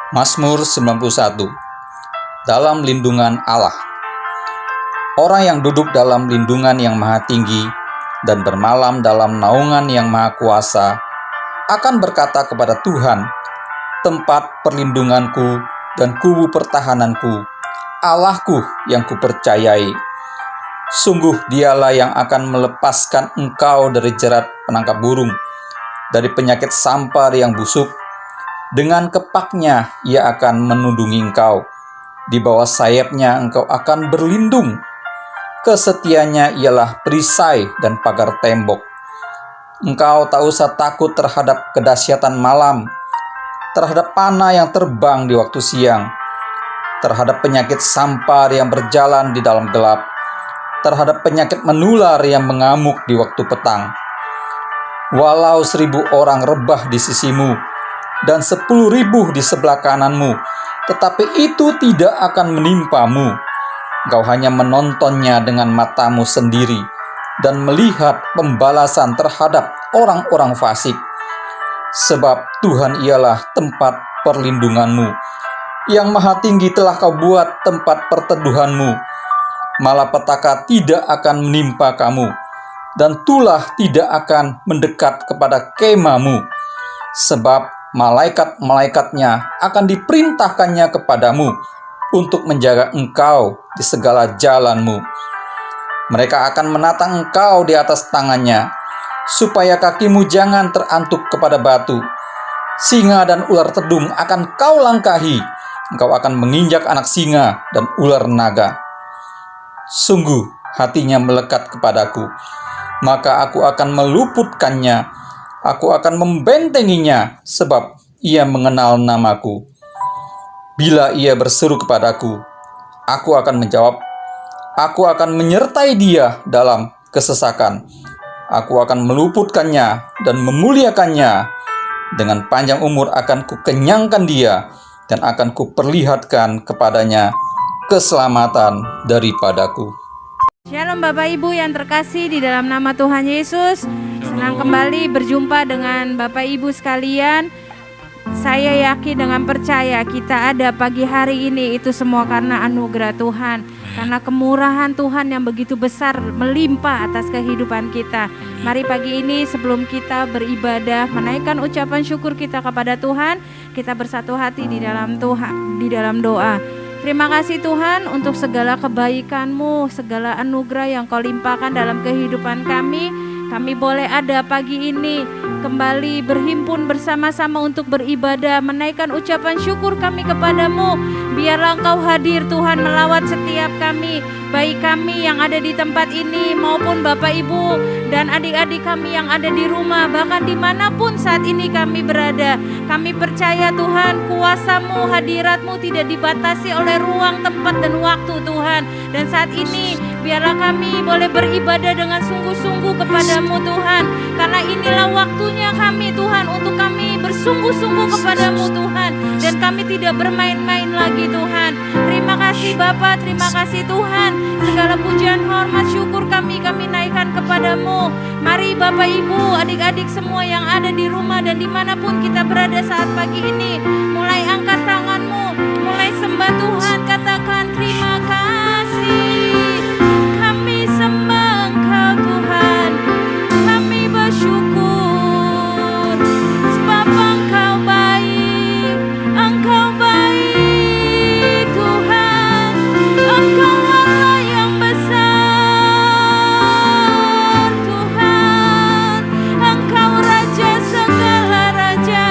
Mazmur 91. Dalam lindungan Allah. Orang yang duduk dalam lindungan yang maha tinggi dan bermalam dalam naungan yang maha kuasa akan berkata kepada Tuhan, tempat perlindunganku dan kubu pertahananku, Allahku yang kupercayai. Sungguh dialah yang akan melepaskan engkau dari jerat penangkap burung, dari penyakit sampar yang busuk. Dengan kepaknya ia akan menundungi engkau. Di bawah sayapnya engkau akan berlindung. Kesetiaannya ialah perisai dan pagar tembok. Engkau tak usah takut terhadap kedahsyatan malam, terhadap panah yang terbang di waktu siang, terhadap penyakit sampar yang berjalan di dalam gelap, terhadap penyakit menular yang mengamuk di waktu petang. Walau 1.000 orang rebah di sisimu dan 10.000 di sebelah kananmu, tetapi itu tidak akan menimpamu. Engkau hanya menontonnya dengan matamu sendiri dan melihat pembalasan terhadap orang-orang fasik. Sebab Tuhan ialah tempat perlindunganmu, yang maha tinggi telah kau buat tempat perteduhanmu. Malapetaka tidak akan menimpa kamu, dan tulah tidak akan mendekat kepada kemahmu. Sebab malaikat-malaikatnya akan diperintahkannya kepadamu untuk menjaga engkau di segala jalanmu. Mereka akan menatang engkau di atas tangannya, supaya kakimu jangan terantuk kepada batu. Singa dan ular tedung akan kau langkahi, engkau akan menginjak anak singa dan ular naga. Sungguh hatinya melekat kepadaku, maka aku akan meluputkannya. Aku akan membentenginya, sebab ia mengenal namaku. Bila ia berseru kepadaku, aku akan menjawab. Aku akan menyertai dia dalam kesesakan. Aku akan meluputkannya dan memuliakannya. Dengan panjang umur akan kukenyangkan dia, dan akan kuperlihatkan kepadanya keselamatan daripadaku. Shalom Bapak Ibu yang terkasih di dalam nama Tuhan Yesus. Senang kembali berjumpa dengan Bapak Ibu sekalian. Saya yakin dengan percaya kita ada pagi hari ini itu semua karena anugerah Tuhan, karena kemurahan Tuhan yang begitu besar melimpah atas kehidupan kita. Mari pagi ini sebelum kita beribadah menaikkan ucapan syukur kita kepada Tuhan, kita bersatu hati di dalam Tuhan, di dalam doa. Terima kasih Tuhan untuk segala kebaikan-Mu, segala anugerah yang Kau limpahkan dalam kehidupan kami. Kami boleh ada pagi ini kembali berhimpun bersama-sama untuk beribadah, menaikkan ucapan syukur kami kepadamu. Biarlah Engkau hadir Tuhan melawat setiap kami, baik kami yang ada di tempat ini maupun Bapak Ibu dan adik-adik kami yang ada di rumah, bahkan dimanapun saat ini kami berada. Kami percaya Tuhan, kuasa-Mu, hadirat-Mu tidak dibatasi oleh ruang, tempat, dan waktu Tuhan. Dan saat ini biarlah kami boleh beribadah dengan sungguh-sungguh kepadamu Tuhan, karena inilah waktunya kami Tuhan untuk kami bersungguh-sungguh kepadamu Tuhan, dan kami tidak bermain-main lagi Tuhan. Terima kasih Bapa, terima kasih Tuhan. Segala pujian, hormat, syukur kami naikkan kepadamu. Mari Bapak Ibu, adik-adik semua yang ada di rumah dan dimanapun kita berada saat pagi ini, mulai angkat tanganmu, mulai sembah Tuhan, katakan terima kasih. Kami sembah Engkau Tuhan, kami bersyukur, sebab Engkau baik Tuhan, Engkau Allah yang besar Tuhan, Engkau Raja segala raja.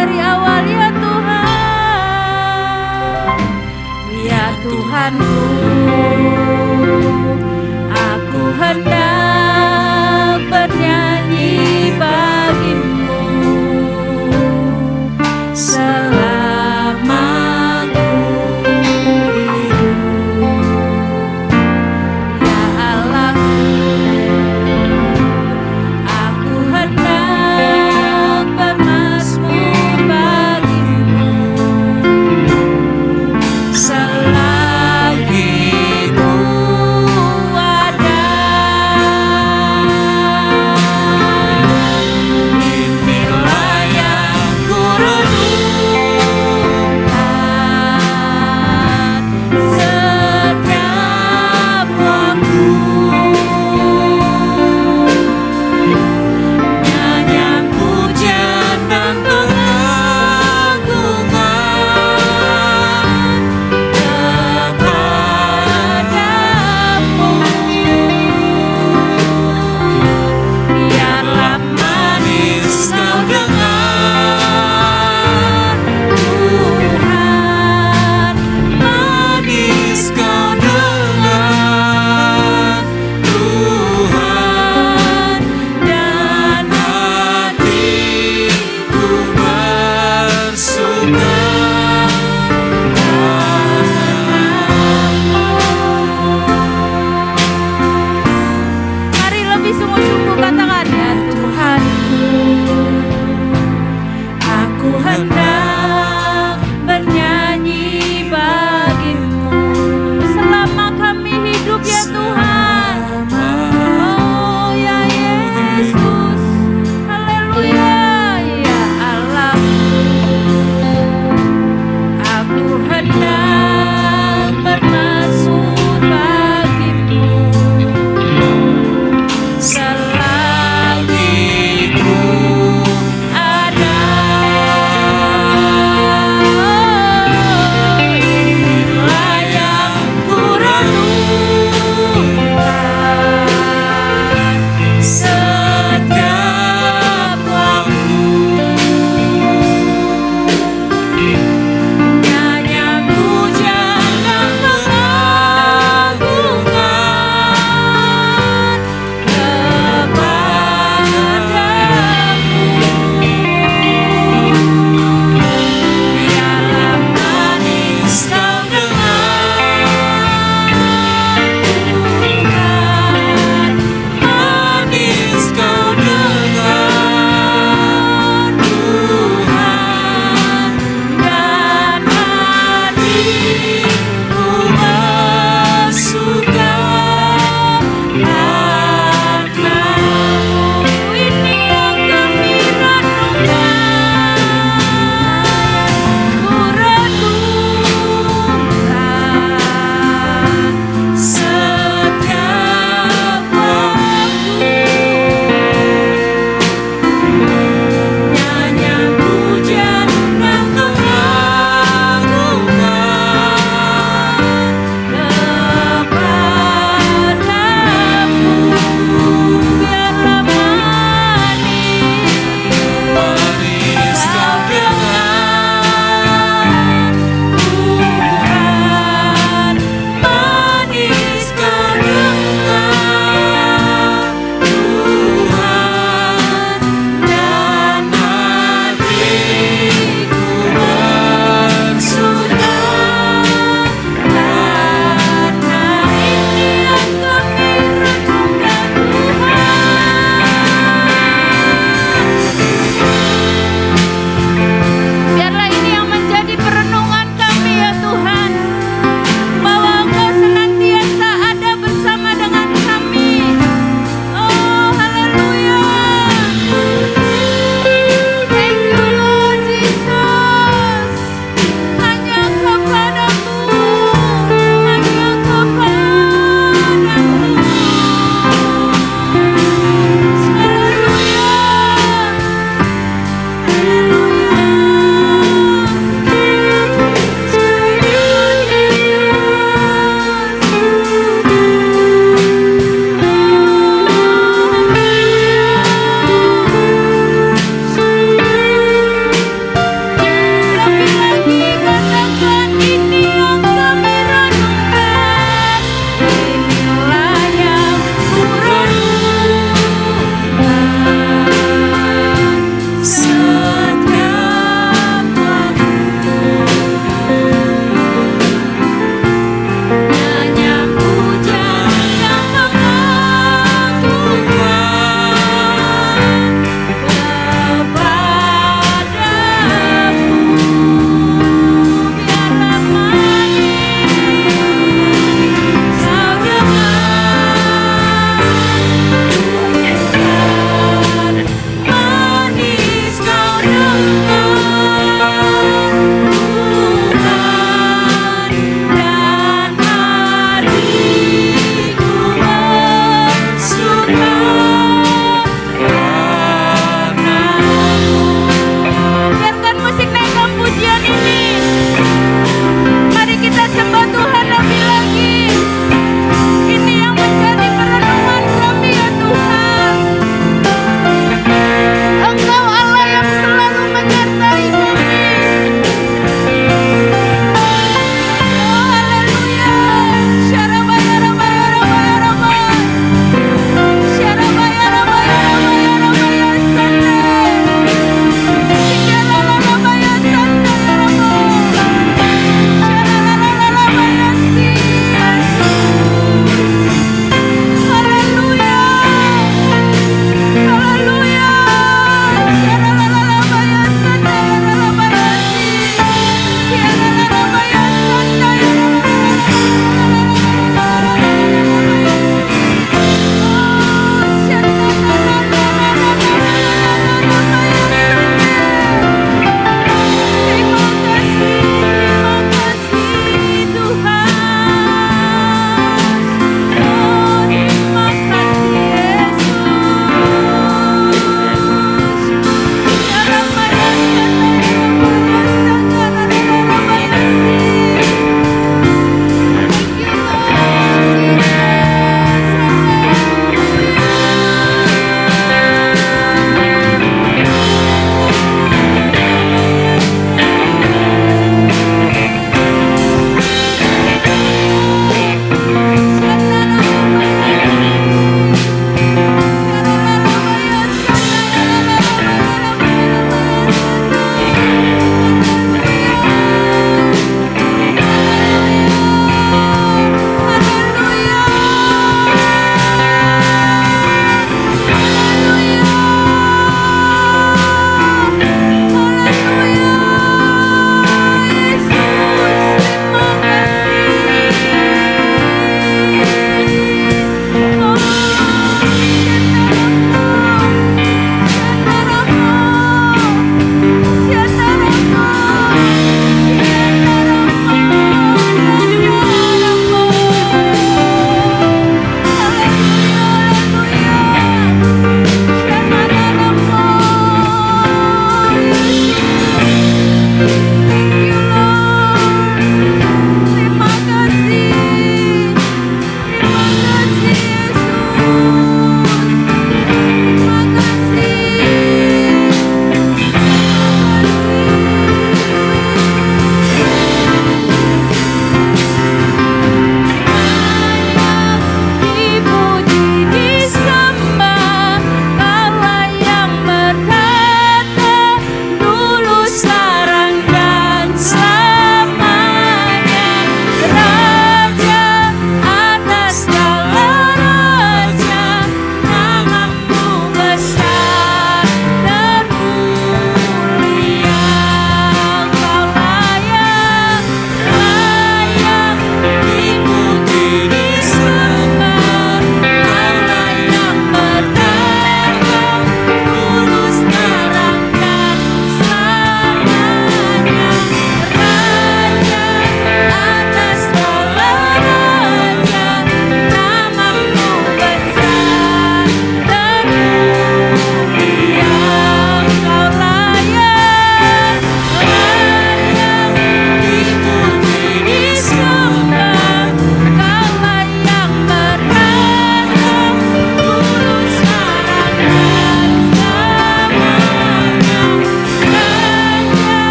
dari awal ya Tuhan. Ya Tuhanku, aku hendak bernyanyi bagimu selama ku hidup. Ya Allahku, aku hendak bermazmur bagimu selagi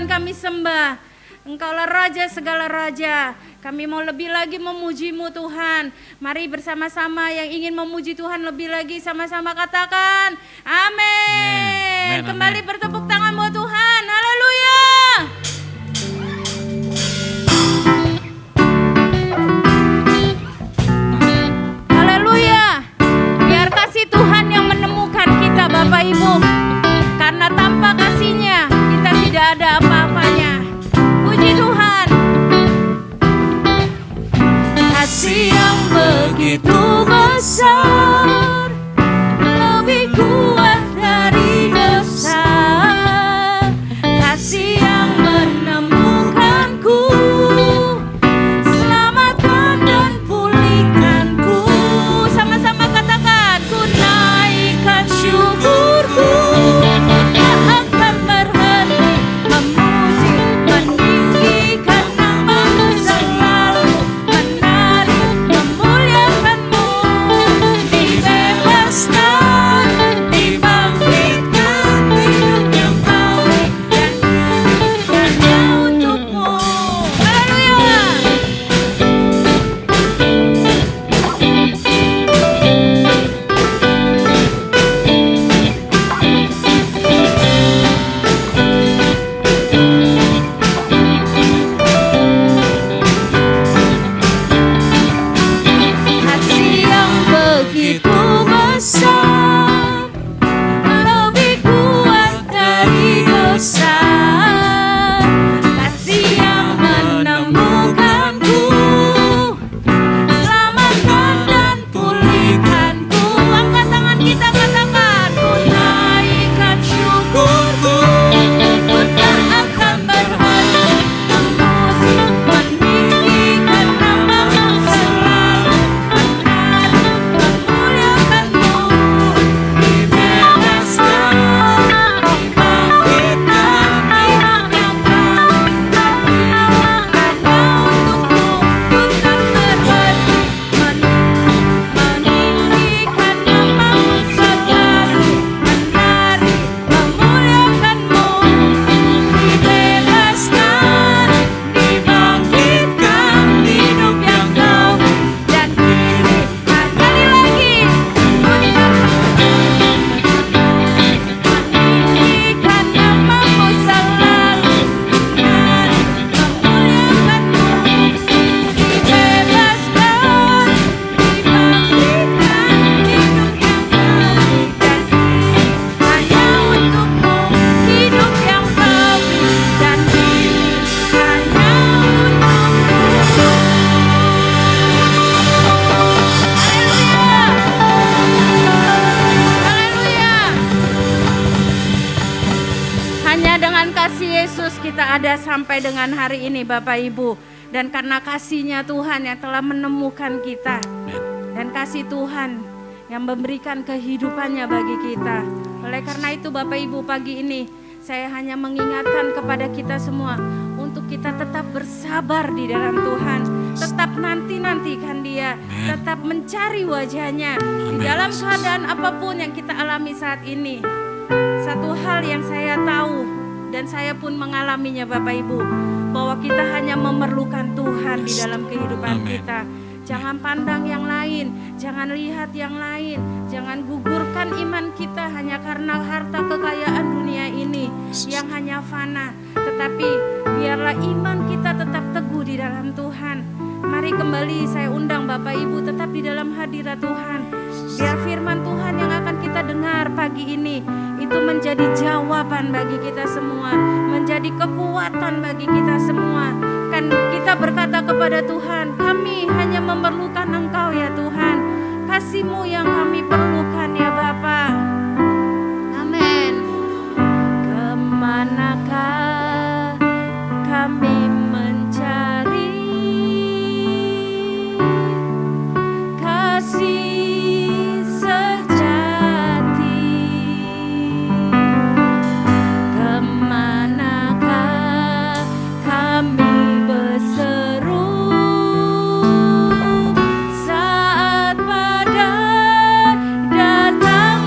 Tuhan kami sembah. Engkaulah Raja segala Raja. Kami mau lebih lagi memuji-Mu Tuhan. Mari bersama-sama yang ingin memuji Tuhan lebih lagi sama-sama katakan amin. Kembali bertepuk tangan buat Tuhan. Haleluya. Haleluya. Biar kasih Tuhan yang menemukan kita Bapak Ibu. Karena tanpa kasih-Nya kita tidak ada apa-apanya. Puji Tuhan. Kasih yang begitu besar, lebih kuat dari dosa. Kasih yang menemukanku, selamatkan dan pulihkanku. Sama-sama katakan, ku naikkan syukurku, tak akan berhenti memuji, meninggikan nama-Mu selalu, menari, memuliakan-Mu. Dibebaskan, dibangkitkan, hidup yang baru dan hanya untuk-Mu. Haleluya. Kasih yang begitu besar, lebih kuat dari dosa. Kasih yang menemukanku, selamatkan dan pulihkanku. Angkat tangan kita katakan, ku naikkan syukurku, ku tak akan berhenti memuji, meninggikan nama-Mu selalu, menari, memuliakan-Mu. Dibebaskan, dibangkitkan, hidup yang baru dan hidup hanya untuk-Mu. Ku tak berhenti meninggikan nama-Mu selalu, menari, memuliakan-Mu. Dibebaskan, dibangkitkan, hidup yang baru dan hidup. Sekali lagi, meninggikan nama-Mu selalu, menari, memuliakan-Mu. Dibebaskan, dibangkitkan, hidup yang baru dan hidup hanya untuk-Mu. Hidup yang baru dan hidup hanya untuk-Mu. Haleluya. Hanya dengan kasih Yesus kita ada sampai dengan hari ini Bapak Ibu. Dan karena kasih-Nya Tuhan yang telah menemukan kita. Dan kasih Tuhan yang memberikan kehidupannya bagi kita. Oleh karena itu Bapak Ibu pagi ini saya hanya mengingatkan kepada kita semua untuk kita tetap bersabar di dalam Tuhan. Tetap nanti-nantikan Dia. Tetap mencari wajah-Nya. Di dalam keadaan apapun yang kita alami saat ini. Satu hal yang saya tahu dan saya pun mengalaminya Bapak Ibu, bahwa kita hanya memerlukan Tuhan di dalam kehidupan kita. Jangan pandang yang lain, jangan lihat yang lain, jangan gugurkan iman kita hanya karena harta kekayaan dunia ini yang hanya fana. Tetapi biarlah iman kita tetap teguh di dalam Tuhan. Mari kembali saya undang Bapak Ibu tetap di dalam hadirat Tuhan. Biar firman Tuhan yang akan kita dengar pagi ini itu menjadi jawaban bagi kita semua, menjadi kekuatan bagi kita semua. Kan kita berkata kepada Tuhan, kami hanya memerlukan Engkau ya Tuhan. Kasih-Mu yang kami perlukan ya Bapa. Amin. Kemanakah kami mencari kasih sejati? Kemanakah kami berseru saat badai datang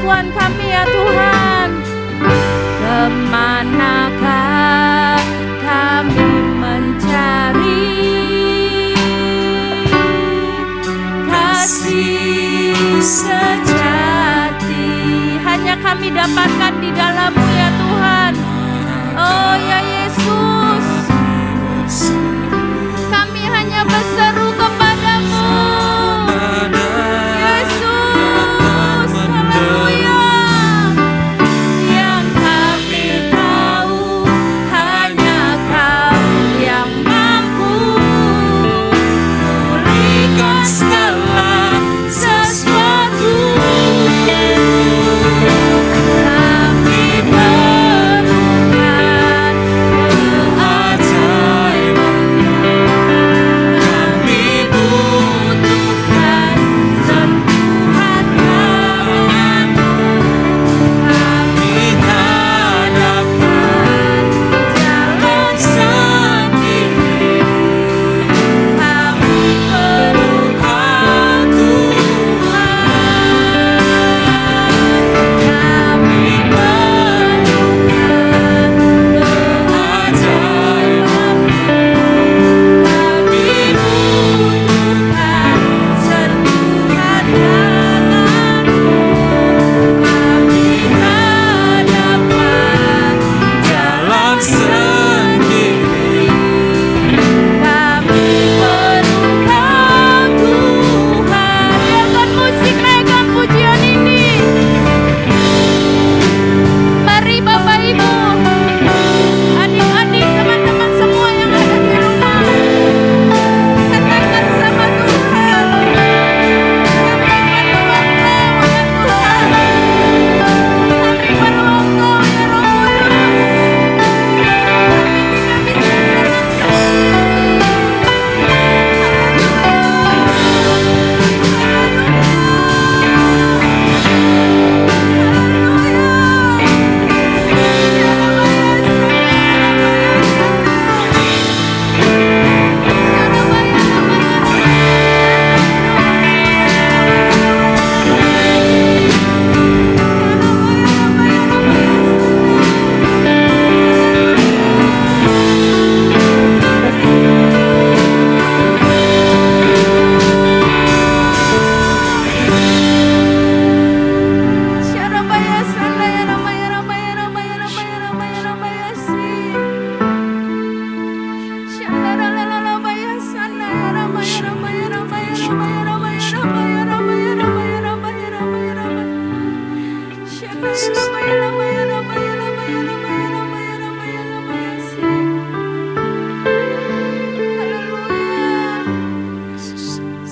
pengakuan kami ya Tuhan. Kemanakah kami mencari kasih sejati, hanya kami dapatkan di dalam-Mu ya Tuhan. Oh ya Yesus, kami hanya berseru kepadamu. Yesus, haleluya. Yang kami tahu hanya Kau yang mampu pulihkan segala sesuatu. Kami perlukan keajaiban-Mu. Kami butuhkan sentuhan tangan-Mu. Kami tak dapat jalan sendiri. Kami perlukan Tuhan. Kami perlukan keajaiban-Mu. Kami butuhkan sentuhan tangan-Mu. Kami tak dapat jalan sendiri. Kami perlukan Tuhan. Biarkan musik naikkan pujian ini. Mari Bapak Ibu, adik-adik, teman-teman semua yang ada di rumah, katakan sama Tuhan. Kami perlu Engkau ya Tuhan. Kami perlu Engkau ya Roh Kudus. Kami tidak bisa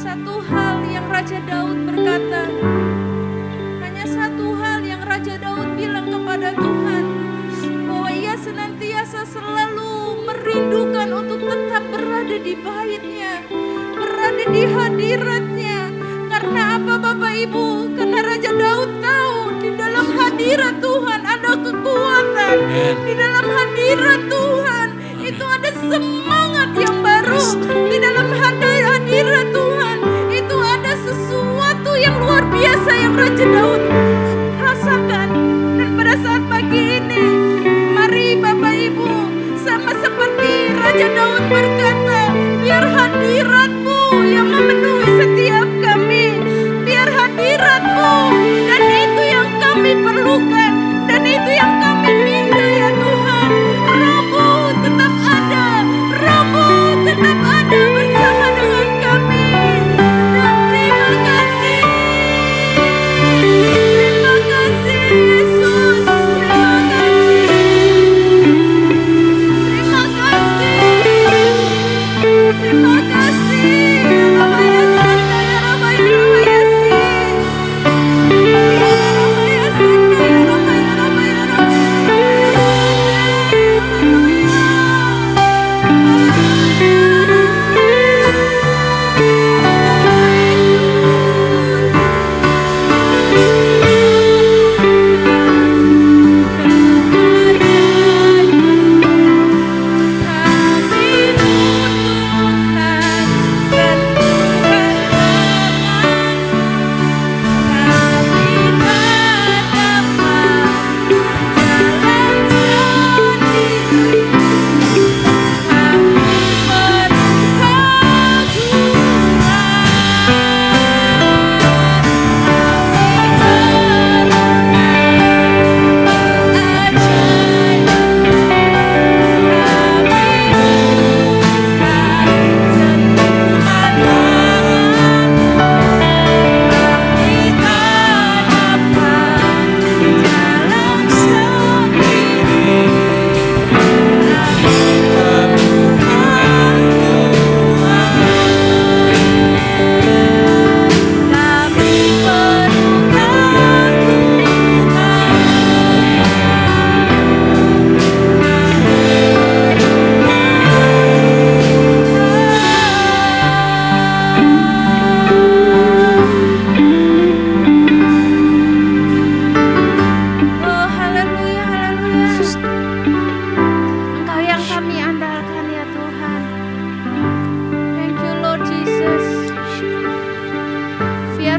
Satu hal yang Raja Daud berkata, hanya satu hal yang Raja Daud bilang kepada Tuhan, bahwa ia senantiasa selalu merindukan untuk tetap berada di bait-Nya, berada di hadirat-Nya. Karena apa Bapak Ibu? Karena Raja Daud tahu di dalam hadirat Tuhan ada kekuatan. Di dalam hadirat Tuhan itu ada semangat yang baru. Di dalam hadirat Tuhan itu ada sesuatu yang luar biasa yang Raja Daud rasakan. Dan pada saat pagi ini, mari Bapak Ibu, sama seperti Raja Daud berkata, biar hadirat-Mu yang memenuhi setiap kami. Biar hadirat-Mu, dan itu yang kami perlukan, dan itu yang kami minta ya Tuhan. Roh-Mu tetap ada, Roh-Mu tetap ada bersama dengan kami. Dan terima kasih Yesus, terima kasih.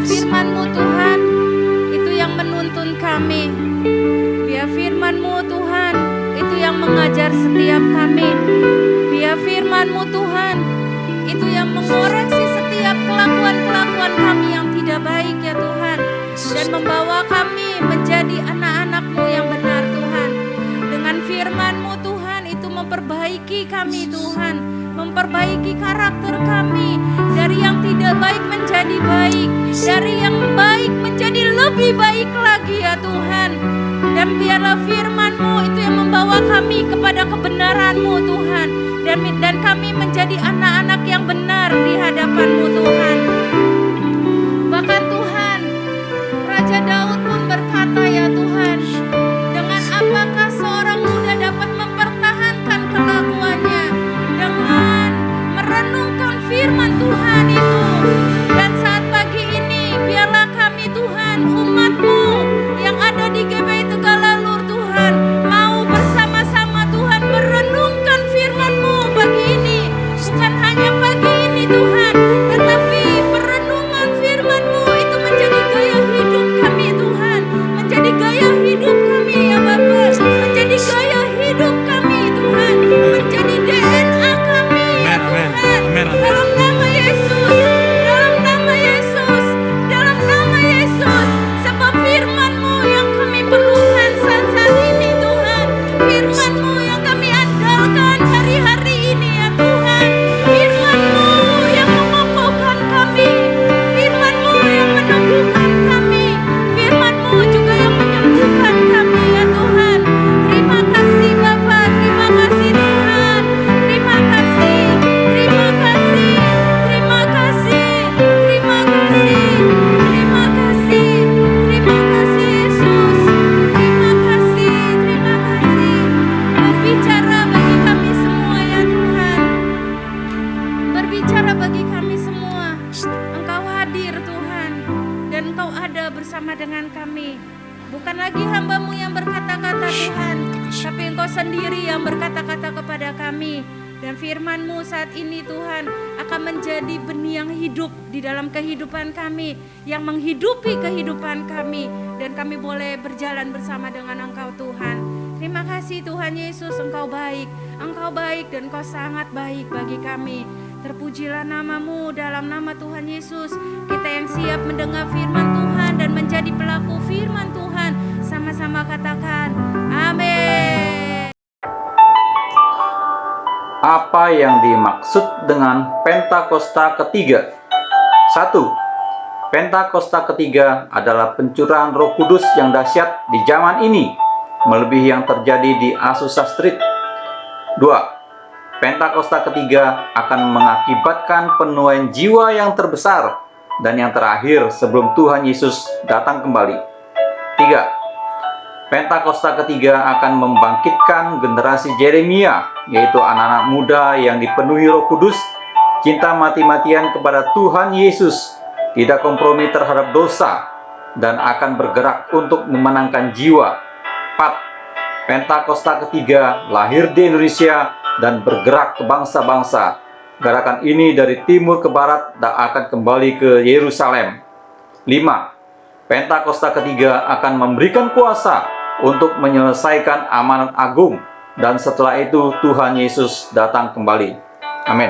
firman-Mu Tuhan itu yang menuntun kami. Biar firman-Mu Tuhan itu yang mengajar setiap kami. Biar firman-Mu Tuhan itu yang mengoreksi setiap kelakuan-kelakuan kami yang tidak baik ya Tuhan, dan membawa kami menjadi anak-anak-Mu yang benar Tuhan. Dengan firman-Mu Tuhan itu memperbaiki kami Tuhan, memperbaiki karakter kami, dari yang tidak baik menjadi baik, dari yang baik menjadi lebih baik lagi ya Tuhan. Dan biarlah firman-Mu itu yang membawa kami kepada kebenaran-Mu Tuhan, dan kami menjadi anak-anak yang benar di hadapan-Mu Tuhan. Bahkan Tuhan, Raja Daud pun berkata ya Tuhan, dengan apakah seorang muda dapat mempertahankan kelakuannya? Dengan merenungkan firman Tuhan itu. Dan saat pagi ini biarlah kami Tuhan, umat-Mu yang ada di GBI Tegalalur Tuhan, mau bersama-sama Tuhan merenungkan firman-Mu pagi ini. Bukan hanya pagi ini Tuhan, tetapi perenungan firman-Mu itu menjadi gaya hidup kami Tuhan, menjadi gaya hidup kami ya Bapa, menjadi gaya hidup kami Tuhan, menjadi DNA kami ya Tuhan. Dalam nama Yesus, dalam nama Yesus, dalam nama Yesus. Sebab firman-Mu yang kami perlukan saat ini Tuhan, firman-Mu yang kami andalkan hari-hari ini ya Tuhan, firman-Mu yang mengokohkan kami, firman-Mu yang meneguhkan kami, firman-Mu juga yang menyembuhkan kami ya Tuhan. Terima kasih Bapa, terima kasih Tuhan, terima kasih, terima kasih, terima kasih, terima kasih, terima kasih, terima kasih Yesus, terima kasih, terima kasih. Berbicara bagi kami semua ya Tuhan, berbicara bagi kami semua. Engkau hadir Tuhan, dan Engkau ada bersama dengan kami. Bukan lagi hamba-Mu yang berkata-kata Tuhan, tapi Engkau sendiri yang berkata-kata kepada kami. Dan firman-Mu saat ini Tuhan akan menjadi benih yang hidup di dalam kehidupan kami, yang menghidupi kehidupan kami, dan kami boleh berjalan bersama dengan Engkau Tuhan. Terima kasih Tuhan Yesus, Engkau baik dan Engkau sangat baik bagi kami. Terpujilah nama-Mu, dalam nama Tuhan Yesus kita yang siap mendengar firman Tuhan dan menjadi pelaku firman Tuhan, sama-sama katakan amin. Apa yang dimaksud dengan Pentakosta ketiga? 1. Pentakosta ketiga adalah pencurahan Roh Kudus yang dahsyat di zaman ini, melebihi yang terjadi di Azusa Street. 2. Pentakosta ketiga akan mengakibatkan penuaian jiwa yang terbesar dan yang terakhir sebelum Tuhan Yesus datang kembali. 3. Pentakosta ketiga akan membangkitkan generasi Yeremia, yaitu anak-anak muda yang dipenuhi Roh Kudus, cinta mati-matian kepada Tuhan Yesus, tidak kompromi terhadap dosa, dan akan bergerak untuk memenangkan jiwa. 4. Pentakosta ketiga lahir di Indonesia dan bergerak ke bangsa-bangsa. Gerakan ini dari timur ke barat dan akan kembali ke Yerusalem. 5. Pentakosta ketiga akan memberikan kuasa untuk menyelesaikan amanat agung, dan setelah itu Tuhan Yesus datang kembali. Amin.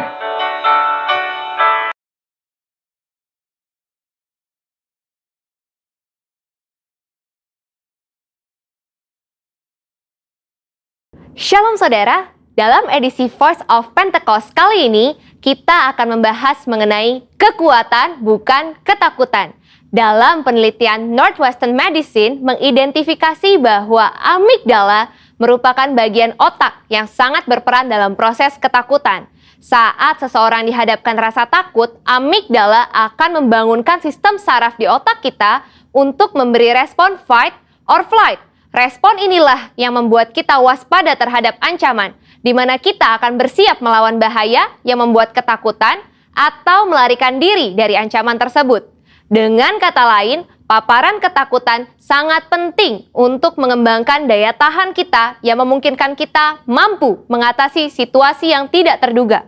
Shalom saudara, dalam edisi Voice of Pentecost kali ini kita akan membahas mengenai kekuatan bukan ketakutan. Dalam penelitian Northwestern Medicine mengidentifikasi bahwa amigdala merupakan bagian otak yang sangat berperan dalam proses ketakutan. Saat seseorang dihadapkan rasa takut, amigdala akan membangunkan sistem saraf di otak kita untuk memberi respon fight or flight. Respon inilah yang membuat kita waspada terhadap ancaman, di mana kita akan bersiap melawan bahaya yang membuat ketakutan atau melarikan diri dari ancaman tersebut. Dengan kata lain, paparan ketakutan sangat penting untuk mengembangkan daya tahan kita yang memungkinkan kita mampu mengatasi situasi yang tidak terduga.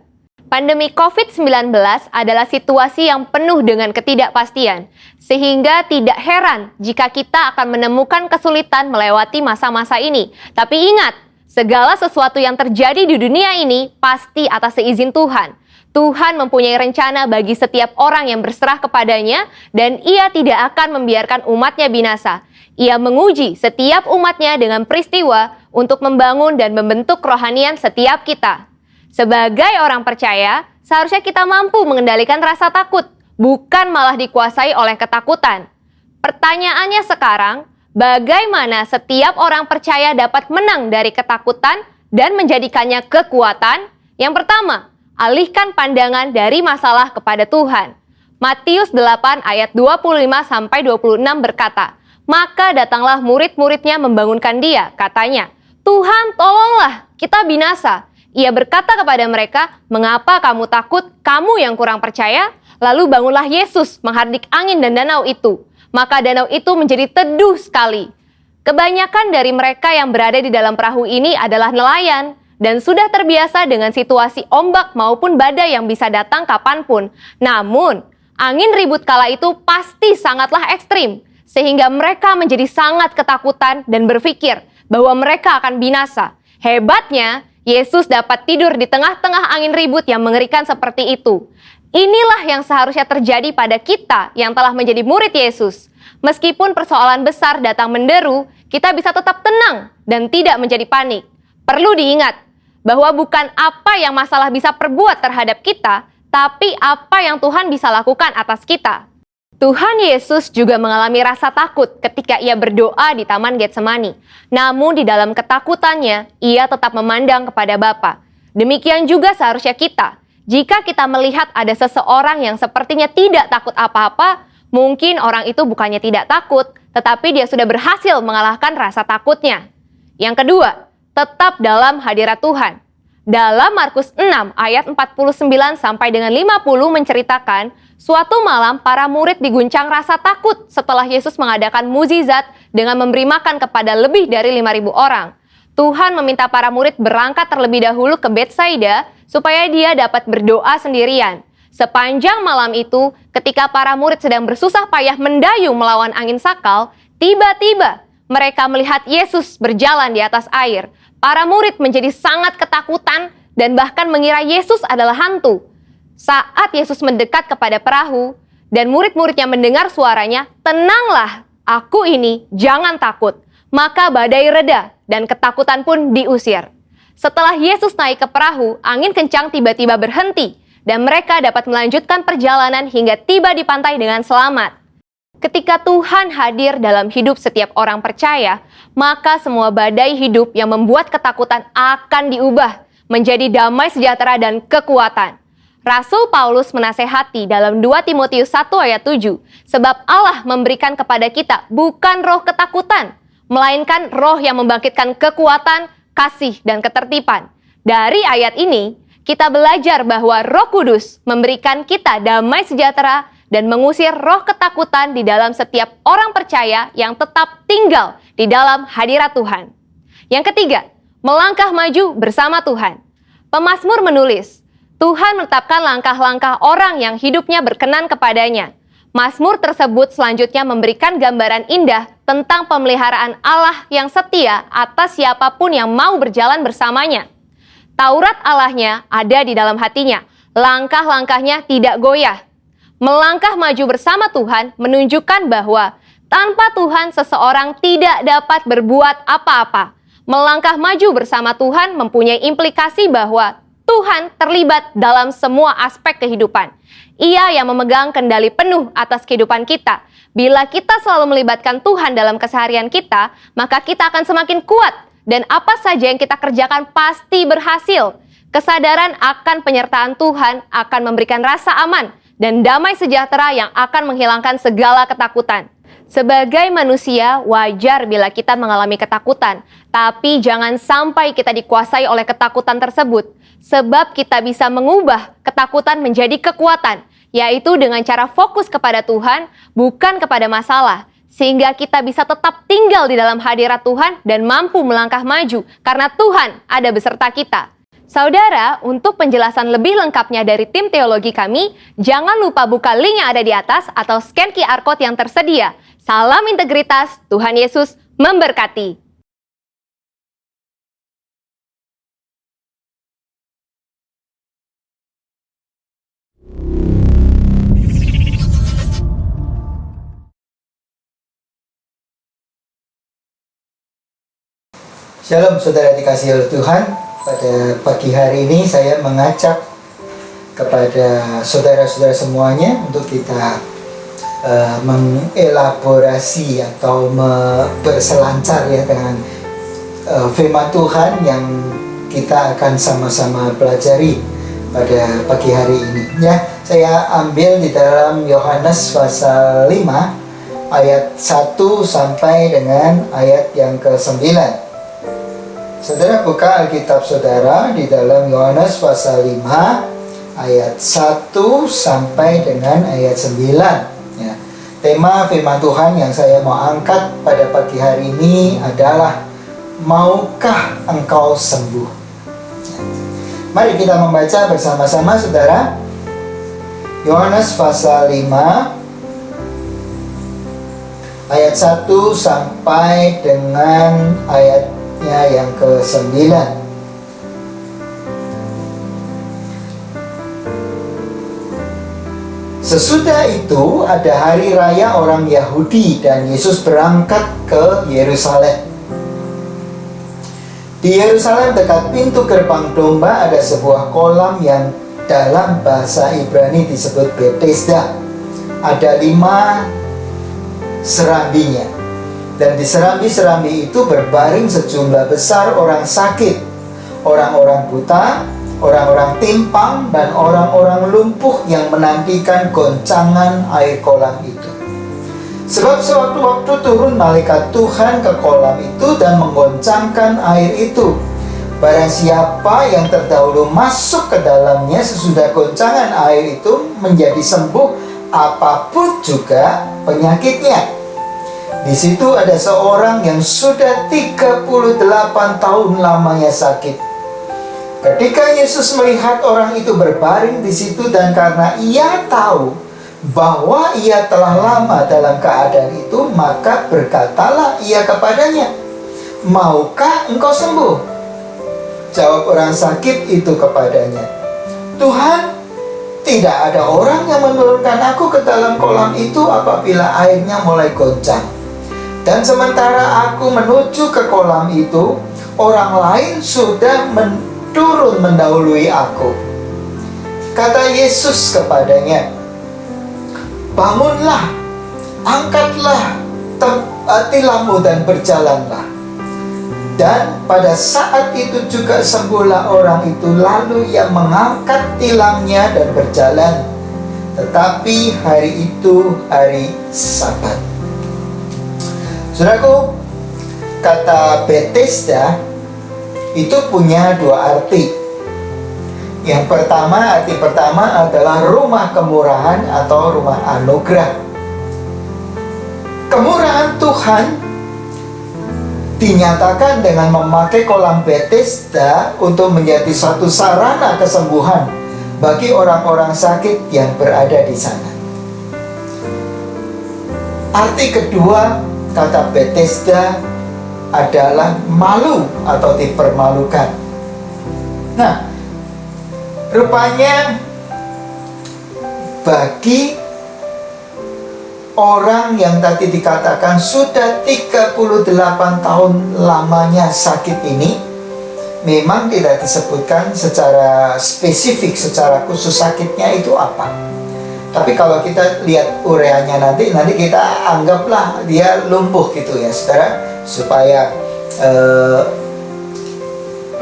Pandemi COVID-19 adalah situasi yang penuh dengan ketidakpastian, sehingga tidak heran jika kita akan menemukan kesulitan melewati masa-masa ini. Tapi ingat, segala sesuatu yang terjadi di dunia ini pasti atas seizin Tuhan. Tuhan mempunyai rencana bagi setiap orang yang berserah kepadanya, dan Ia tidak akan membiarkan umatnya binasa. Ia menguji setiap umatnya dengan peristiwa untuk membangun dan membentuk kerohanian setiap kita. Sebagai orang percaya, seharusnya kita mampu mengendalikan rasa takut, bukan malah dikuasai oleh ketakutan. Pertanyaannya sekarang, bagaimana setiap orang percaya dapat menang dari ketakutan dan menjadikannya kekuatan? Yang pertama, alihkan pandangan dari masalah kepada Tuhan. Matius 8 ayat 25-26 berkata, "Maka datanglah murid-muridnya membangunkan dia," katanya, "Tuhan, tolonglah, kita binasa." Ia berkata kepada mereka, "Mengapa kamu takut, kamu yang kurang percaya?" Lalu bangunlah Yesus menghardik angin dan danau itu. Maka danau itu menjadi teduh sekali. Kebanyakan dari mereka yang berada di dalam perahu ini adalah nelayan dan sudah terbiasa dengan situasi ombak maupun badai yang bisa datang kapanpun. Namun, angin ribut kala itu pasti sangatlah ekstrim, sehingga mereka menjadi sangat ketakutan dan berpikir bahwa mereka akan binasa. Hebatnya, Yesus dapat tidur di tengah-tengah angin ribut yang mengerikan seperti itu. Inilah yang seharusnya terjadi pada kita yang telah menjadi murid Yesus. Meskipun persoalan besar datang menderu, kita bisa tetap tenang dan tidak menjadi panik. Perlu diingat bahwa bukan apa yang masalah bisa perbuat terhadap kita, tapi apa yang Tuhan bisa lakukan atas kita. Tuhan Yesus juga mengalami rasa takut ketika ia berdoa di Taman Getsemani. Namun di dalam ketakutannya, ia tetap memandang kepada Bapa. Demikian juga seharusnya kita. Jika kita melihat ada seseorang yang sepertinya tidak takut apa-apa, mungkin orang itu bukannya tidak takut, tetapi dia sudah berhasil mengalahkan rasa takutnya. Yang kedua, tetap dalam hadirat Tuhan. Dalam Markus 6 ayat 49 sampai dengan 50 menceritakan, suatu malam para murid diguncang rasa takut setelah Yesus mengadakan mukjizat dengan memberi makan kepada lebih dari 5.000 orang. Tuhan meminta para murid berangkat terlebih dahulu ke Betsaida supaya dia dapat berdoa sendirian. Sepanjang malam itu, ketika para murid sedang bersusah payah mendayung melawan angin sakal, tiba-tiba mereka melihat Yesus berjalan di atas air. Para murid menjadi sangat ketakutan dan bahkan mengira Yesus adalah hantu. Saat Yesus mendekat kepada perahu dan murid-muridnya mendengar suaranya, "Tenanglah, aku ini, jangan takut." Maka badai reda dan ketakutan pun diusir. Setelah Yesus naik ke perahu, angin kencang tiba-tiba berhenti dan mereka dapat melanjutkan perjalanan hingga tiba di pantai dengan selamat. Ketika Tuhan hadir dalam hidup setiap orang percaya, maka semua badai hidup yang membuat ketakutan akan diubah menjadi damai sejahtera dan kekuatan. Rasul Paulus menasehati dalam 2 Timotius 1 ayat 7, "Sebab Allah memberikan kepada kita bukan roh ketakutan, melainkan roh yang membangkitkan kekuatan, kasih, dan ketertiban." Dari ayat ini, kita belajar bahwa Roh Kudus memberikan kita damai sejahtera dan mengusir roh ketakutan di dalam setiap orang percaya yang tetap tinggal di dalam hadirat Tuhan. Yang ketiga, melangkah maju bersama Tuhan. Pemazmur menulis, Tuhan menetapkan langkah-langkah orang yang hidupnya berkenan kepadanya. Mazmur tersebut selanjutnya memberikan gambaran indah tentang pemeliharaan Allah yang setia atas siapapun yang mau berjalan bersamanya. Taurat Allahnya ada di dalam hatinya, langkah-langkahnya tidak goyah. Melangkah maju bersama Tuhan menunjukkan bahwa tanpa Tuhan seseorang tidak dapat berbuat apa-apa. Melangkah maju bersama Tuhan mempunyai implikasi bahwa Tuhan terlibat dalam semua aspek kehidupan. Ia yang memegang kendali penuh atas kehidupan kita. Bila kita selalu melibatkan Tuhan dalam keseharian kita, maka kita akan semakin kuat dan apa saja yang kita kerjakan pasti berhasil. Kesadaran akan penyertaan Tuhan akan memberikan rasa aman dan damai sejahtera yang akan menghilangkan segala ketakutan. Sebagai manusia, wajar bila kita mengalami ketakutan, tapi jangan sampai kita dikuasai oleh ketakutan tersebut, sebab kita bisa mengubah ketakutan menjadi kekuatan, yaitu dengan cara fokus kepada Tuhan, bukan kepada masalah, sehingga kita bisa tetap tinggal di dalam hadirat Tuhan dan mampu melangkah maju, karena Tuhan ada beserta kita. Saudara, untuk penjelasan lebih lengkapnya dari tim teologi kami, jangan lupa buka link yang ada di atas atau scan QR Code yang tersedia. Salam integritas, Tuhan Yesus memberkati. Shalom saudara dikasihi oleh Tuhan. Pada pagi hari ini saya mengajak kepada saudara-saudara semuanya untuk kita mengelaborasi atau berselancar ya dengan firman Tuhan yang kita akan sama-sama pelajari pada pagi hari ini. Ya, saya ambil di dalam Yohanes pasal 5 ayat 1 sampai dengan ayat yang ke-9. Saudara buka Alkitab saudara di dalam Yohanes pasal 5 ayat 1 sampai dengan ayat 9 ya. Tema firman Tuhan yang saya mau angkat pada pagi hari ini adalah maukah engkau sembuh ya. Mari kita membaca bersama-sama saudara. Yohanes pasal 5 ayat 1 sampai dengan ayat yang ke-9. Sesudah itu ada hari raya orang Yahudi dan Yesus berangkat ke Yerusalem. Di Yerusalem dekat pintu gerbang domba ada sebuah kolam yang dalam bahasa Ibrani disebut Bethesda. Ada 5 serambinya. Dan di serambi-serambi itu berbaring sejumlah besar orang sakit, orang-orang buta, orang-orang timpang, dan orang-orang lumpuh yang menantikan goncangan air kolam itu. Sebab sewaktu-waktu turun malaikat Tuhan ke kolam itu dan menggoncangkan air itu. Barang siapa yang terdahulu masuk ke dalamnya sesudah goncangan air itu menjadi sembuh apapun juga penyakitnya. Di situ ada seorang yang sudah 38 tahun lamanya sakit. Ketika Yesus melihat orang itu berbaring di situ dan karena ia tahu bahwa ia telah lama dalam keadaan itu, maka berkatalah ia kepadanya, "Maukah engkau sembuh?" Jawab orang sakit itu kepadanya, "Tuhan, tidak ada orang yang menurunkan aku ke dalam kolam itu apabila airnya mulai goncang. Dan sementara aku menuju ke kolam itu, orang lain sudah turun mendahului aku." Kata Yesus kepadanya, "Bangunlah, angkatlah tilangmu dan berjalanlah." Dan pada saat itu juga sembuhlah orang itu, lalu ia mengangkat tilangnya dan berjalan. Tetapi hari itu hari Sabat. Saudaraku, kata Bethesda itu punya 2 arti. Yang pertama, arti pertama adalah rumah kemurahan atau rumah anugerah. Kemurahan Tuhan dinyatakan dengan memakai kolam Bethesda untuk menjadi satu sarana kesembuhan bagi orang-orang sakit yang berada di sana. Arti kedua kata Bethesda adalah malu atau dipermalukan. Nah, rupanya bagi orang yang tadi dikatakan sudah 38 tahun lamanya sakit ini, memang tidak disebutkan secara spesifik, secara khusus sakitnya itu apa. Tapi kalau kita lihat ureanya nanti kita anggaplah dia lumpuh gitu ya saudara, supaya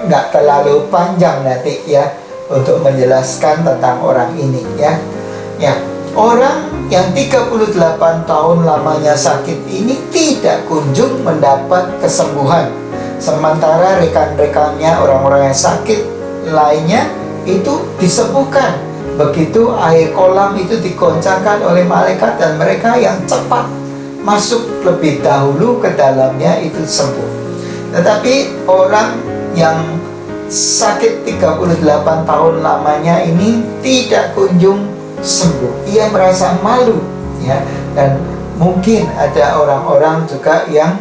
nggak terlalu panjang nanti ya untuk menjelaskan tentang orang ini ya. Ya, orang yang 38 tahun lamanya sakit ini tidak kunjung mendapat kesembuhan, sementara rekan-rekannya orang-orang yang sakit lainnya itu disembuhkan. Begitu air kolam itu digoncangkan oleh malaikat dan mereka yang cepat masuk lebih dahulu ke dalamnya itu sembuh. Tetapi orang yang sakit 38 tahun lamanya ini tidak kunjung sembuh. Ia merasa malu, ya, dan mungkin ada orang-orang juga yang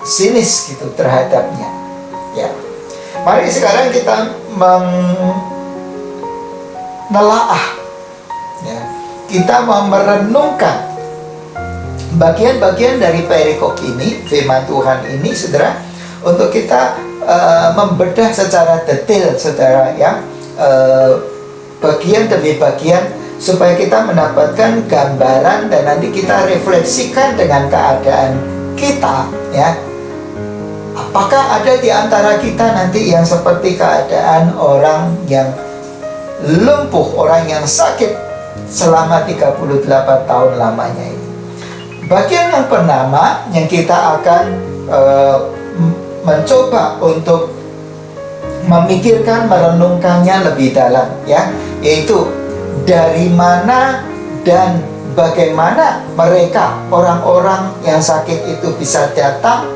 sinis gitu terhadapnya. Ya, mari sekarang kita menelaah, ya, kita merenungkan bagian-bagian dari perikop ini, firman Tuhan ini, saudara, untuk kita membedah secara detail, saudara, ya, bagian demi bagian, supaya kita mendapatkan gambaran dan nanti kita refleksikan dengan keadaan kita, ya. Apakah ada di antara kita nanti yang seperti keadaan orang yang lumpuh, orang yang sakit selama 38 tahun lamanya ini? Bagian yang pertama yang kita akan mencoba untuk memikirkan, merenungkannya lebih dalam, ya, yaitu dari mana dan bagaimana mereka, orang-orang yang sakit itu bisa datang,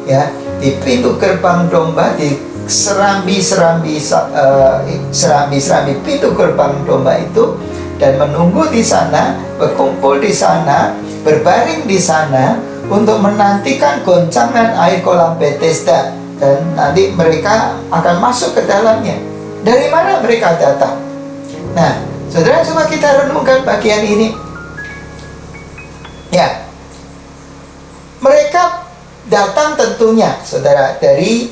ya, di pintu gerbang domba, di serambi pintu gerbang domba itu, dan menunggu di sana, berkumpul di sana, berbaring di sana untuk menantikan goncangan air kolam Bethesda, dan nanti mereka akan masuk ke dalamnya. Dari mana mereka datang? Nah, saudara, coba kita renungkan bagian ini. Ya, mereka datang tentunya, saudara, dari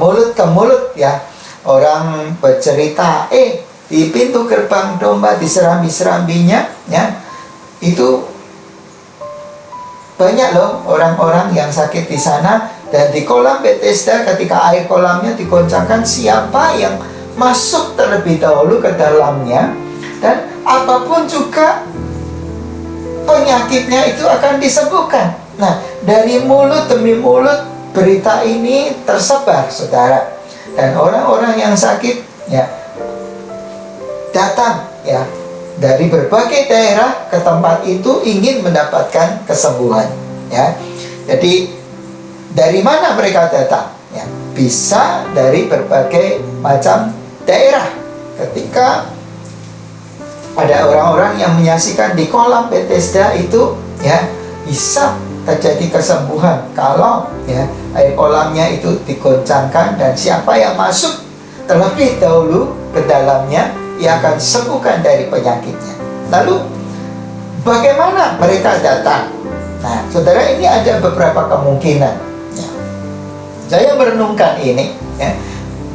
mulut ke mulut, ya. Orang bercerita, di pintu gerbang domba, di serambi-serambinya, ya, itu banyak loh orang-orang yang sakit di sana. Dan di kolam Bethesda, ketika air kolamnya digoncangkan, siapa yang masuk terlebih dahulu ke dalamnya, dan apapun juga penyakitnya itu akan disembuhkan. Nah, dari mulut demi mulut berita ini tersebar, saudara, dan orang-orang yang sakit, ya, datang, ya, dari berbagai daerah ke tempat itu ingin mendapatkan kesembuhan, ya. Jadi dari mana mereka datang? Ya, bisa dari berbagai macam daerah. Ketika ada orang-orang yang menyaksikan di kolam Bethesda itu, ya, bisa terjadi kesembuhan kalau, ya, air kolamnya itu digoncangkan, dan siapa yang masuk terlebih dahulu ke dalamnya, ia akan sembuhkan dari penyakitnya. Lalu bagaimana mereka datang? Nah, saudara, ini ada beberapa kemungkinan. Saya merenungkan ini, ya.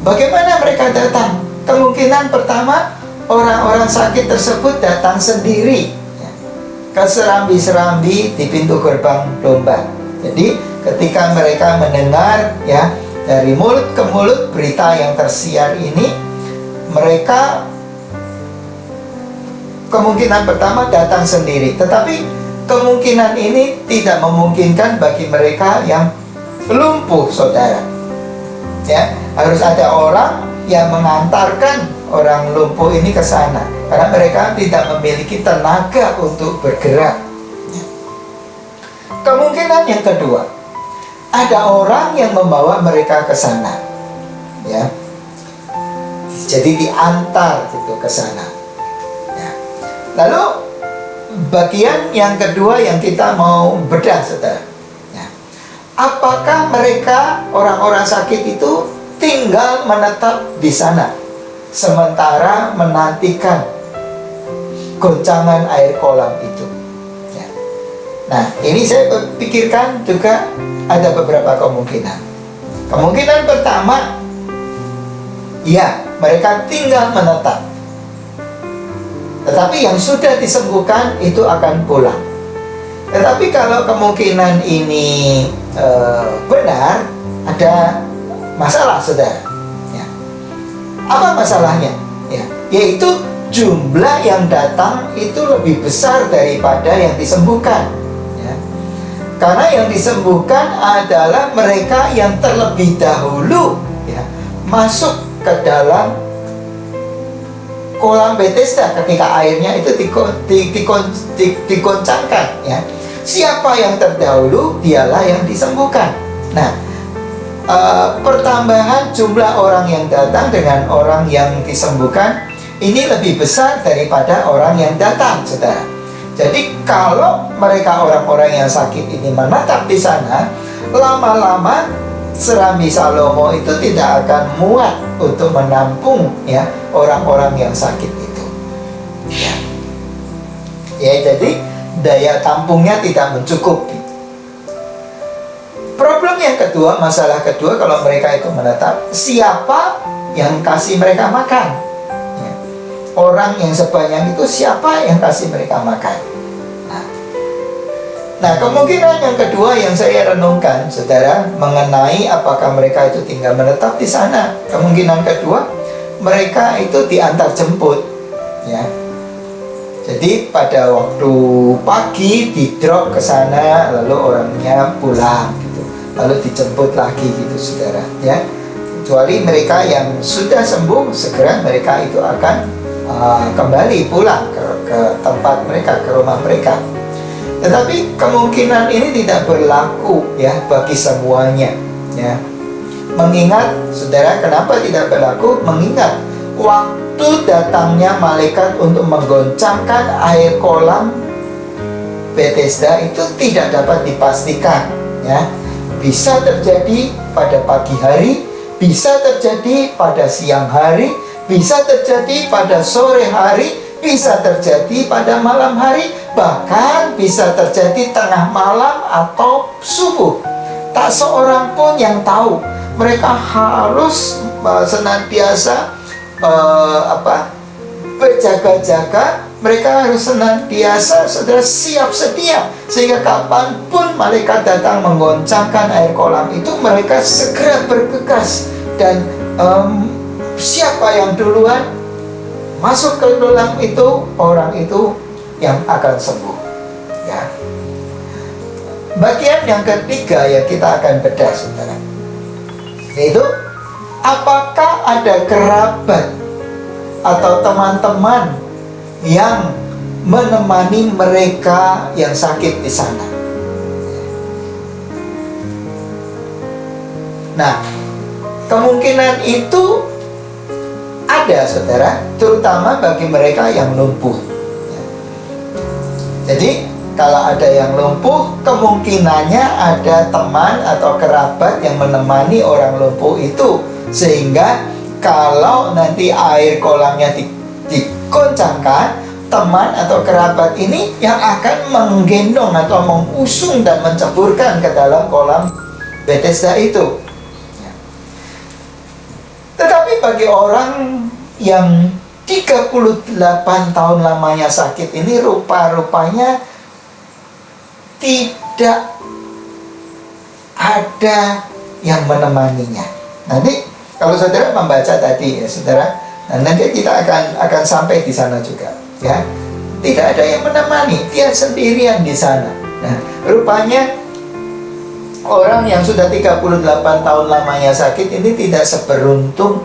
Bagaimana mereka datang? Kemungkinan pertama, orang-orang sakit tersebut datang sendiri, ya, ke serambi-serambi di pintu gerbang domba. Jadi ketika mereka mendengar, ya, dari mulut ke mulut berita yang tersiar ini, mereka kemungkinan pertama datang sendiri. Tetapi kemungkinan ini tidak memungkinkan bagi mereka yang lumpuh, saudara. Ya, harus ada orang yang mengantarkan orang lumpuh ini ke sana, karena mereka tidak memiliki tenaga untuk bergerak. Ya. Kemungkinan yang kedua, ada orang yang membawa mereka ke sana, ya. Jadi diantar gitu ke sana. Ya. Lalu bagian yang kedua yang kita mau bedah, saudara. Apakah mereka, orang-orang sakit itu, tinggal menetap di sana sementara menantikan goncangan air kolam itu? Ya. Nah, ini saya pikirkan juga ada beberapa kemungkinan. Kemungkinan pertama, ya, mereka tinggal menetap. Tetapi yang sudah disembuhkan itu akan pulang. Tetapi kalau kemungkinan ini benar, ada masalah, saudara. Ya. Apa masalahnya? Ya, yaitu jumlah yang datang itu lebih besar daripada yang disembuhkan. Ya. Karena yang disembuhkan adalah mereka yang terlebih dahulu, ya, masuk ke dalam kolam Bethesda ketika airnya itu digoncangkan, ya. Siapa yang terdahulu, dialah yang disembuhkan. Nah, pertambahan jumlah orang yang datang dengan orang yang disembuhkan ini lebih besar daripada orang yang datang, saudara. Jadi kalau mereka orang-orang yang sakit ini menetap di sana, lama-lama Serambi Salomo itu tidak akan muat untuk menampung ya orang-orang yang sakit itu. Ya, jadi daya tampungnya tidak mencukupi. Problem yang kedua, masalah kedua, kalau mereka itu menetap, siapa yang kasih mereka makan? Ya. Orang yang sebanyak itu siapa yang kasih mereka makan? Nah, kemungkinan yang kedua yang saya renungkan, saudara, mengenai apakah mereka itu tinggal menetap di sana. Kemungkinan kedua, mereka itu diantar jemput, ya. Jadi pada waktu pagi di-drop ke sana, lalu orangnya pulang, gitu. Lalu dijemput lagi, gitu, saudara, ya. Kecuali mereka yang sudah sembuh, segera mereka itu akan kembali pulang ke tempat mereka, ke rumah mereka. Tetapi kemungkinan ini tidak berlaku ya bagi semuanya ya. Mengingat, saudara, kenapa tidak berlaku? Mengingat waktu datangnya malaikat untuk menggoncangkan air kolam Bethesda itu tidak dapat dipastikan ya. Bisa terjadi pada pagi hari, bisa terjadi pada siang hari, bisa terjadi pada sore hari, bisa terjadi pada malam hari, bahkan bisa terjadi tengah malam atau subuh. Tak seorang pun yang tahu. Mereka harus senantiasa berjaga-jaga. Mereka harus senantiasa, saudara, siap sedia, sehingga kapanpun malaikat datang menggoncangkan air kolam itu, mereka segera bergegas. Dan siapa yang duluan masuk ke dalam itu, orang itu yang akan sembuh ya. Bagian yang ketiga yang kita akan bedah, saudara, yaitu apakah ada kerabat atau teman-teman yang menemani mereka yang sakit di sana. Nah, kemungkinan itu ada, saudara, terutama bagi mereka yang lumpuh. Jadi, kalau ada yang lumpuh, kemungkinannya ada teman atau kerabat yang menemani orang lumpuh itu. Sehingga, kalau nanti air kolamnya digoncangkan, teman atau kerabat ini yang akan menggendong atau mengusung dan menceburkan ke dalam kolam Bethesda itu. Tetapi bagi orang yang 38 tahun lamanya sakit ini, rupa-rupanya tidak ada yang menemaninya. Nanti kalau saudara membaca tadi ya, saudara, nanti kita akan sampai di sana juga ya. Tidak ada yang menemani, dia sendirian di sana. Nah, rupanya orang yang sudah 38 tahun lamanya sakit ini tidak seberuntung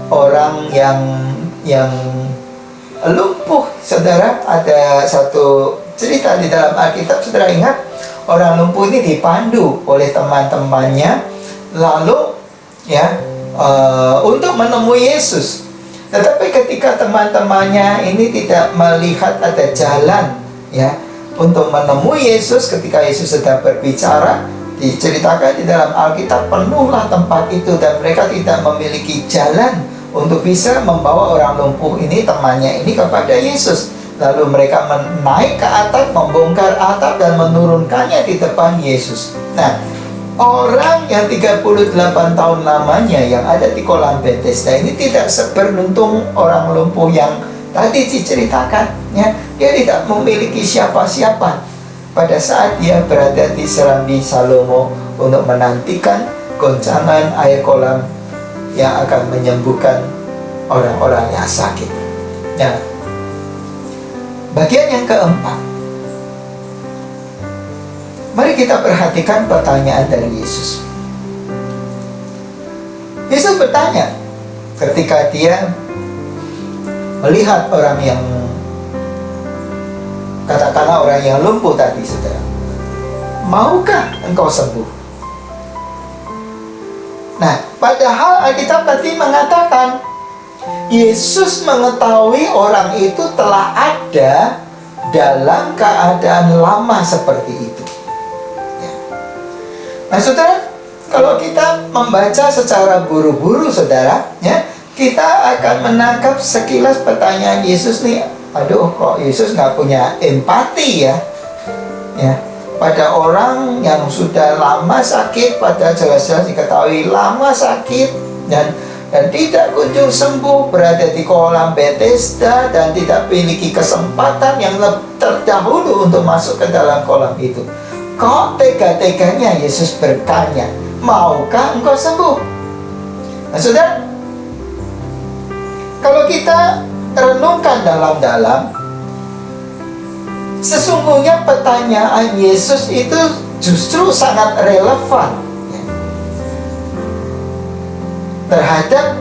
orang yang lumpuh, saudara. Ada satu cerita di dalam Alkitab, saudara ingat, orang lumpuh ini dipandu oleh teman-temannya lalu ya untuk menemui Yesus. Tetapi ketika teman-temannya ini tidak melihat ada jalan ya untuk menemui Yesus, ketika Yesus sedang berbicara, diceritakan di dalam Alkitab, penuhlah tempat itu dan mereka tidak memiliki jalan untuk bisa membawa orang lumpuh ini, temannya ini, kepada Yesus. Lalu mereka naik ke atap, membongkar atap dan menurunkannya di depan Yesus. Nah, orang yang 38 tahun lamanya yang ada di kolam Bethesda ini tidak seberuntung orang lumpuh yang tadi diceritakan ya. Dia tidak memiliki siapa-siapa pada saat dia berada di Serambi Salomo untuk menantikan goncangan air kolam yang akan menyembuhkan orang-orang yang sakit. Nah, bagian yang keempat, mari kita perhatikan pertanyaan dari Yesus. Yesus bertanya ketika dia melihat orang yang, katakanlah orang yang lumpuh tadi, saudara, maukah engkau sembuh? Nah, padahal Alkitab tadi mengatakan Yesus mengetahui orang itu telah ada dalam keadaan lama seperti itu. Ya. Nah, saudara, kalau kita membaca secara buru-buru, saudara, ya, kita akan menangkap sekilas pertanyaan Yesus nih. Aduh, kok Yesus nggak punya empati ya? Ya, pada orang yang sudah lama sakit, pada jelas-jelas diketahui lama sakit dan tidak kunjung sembuh, berada di kolam Bethesda dan tidak memiliki kesempatan yang terdahulu untuk masuk ke dalam kolam itu. Kok tega-teganya Yesus bertanya, maukah engkau sembuh? Nah, saudara, kalau kita renungkan dalam-dalam, sesungguhnya pertanyaan Yesus itu justru sangat relevan terhadap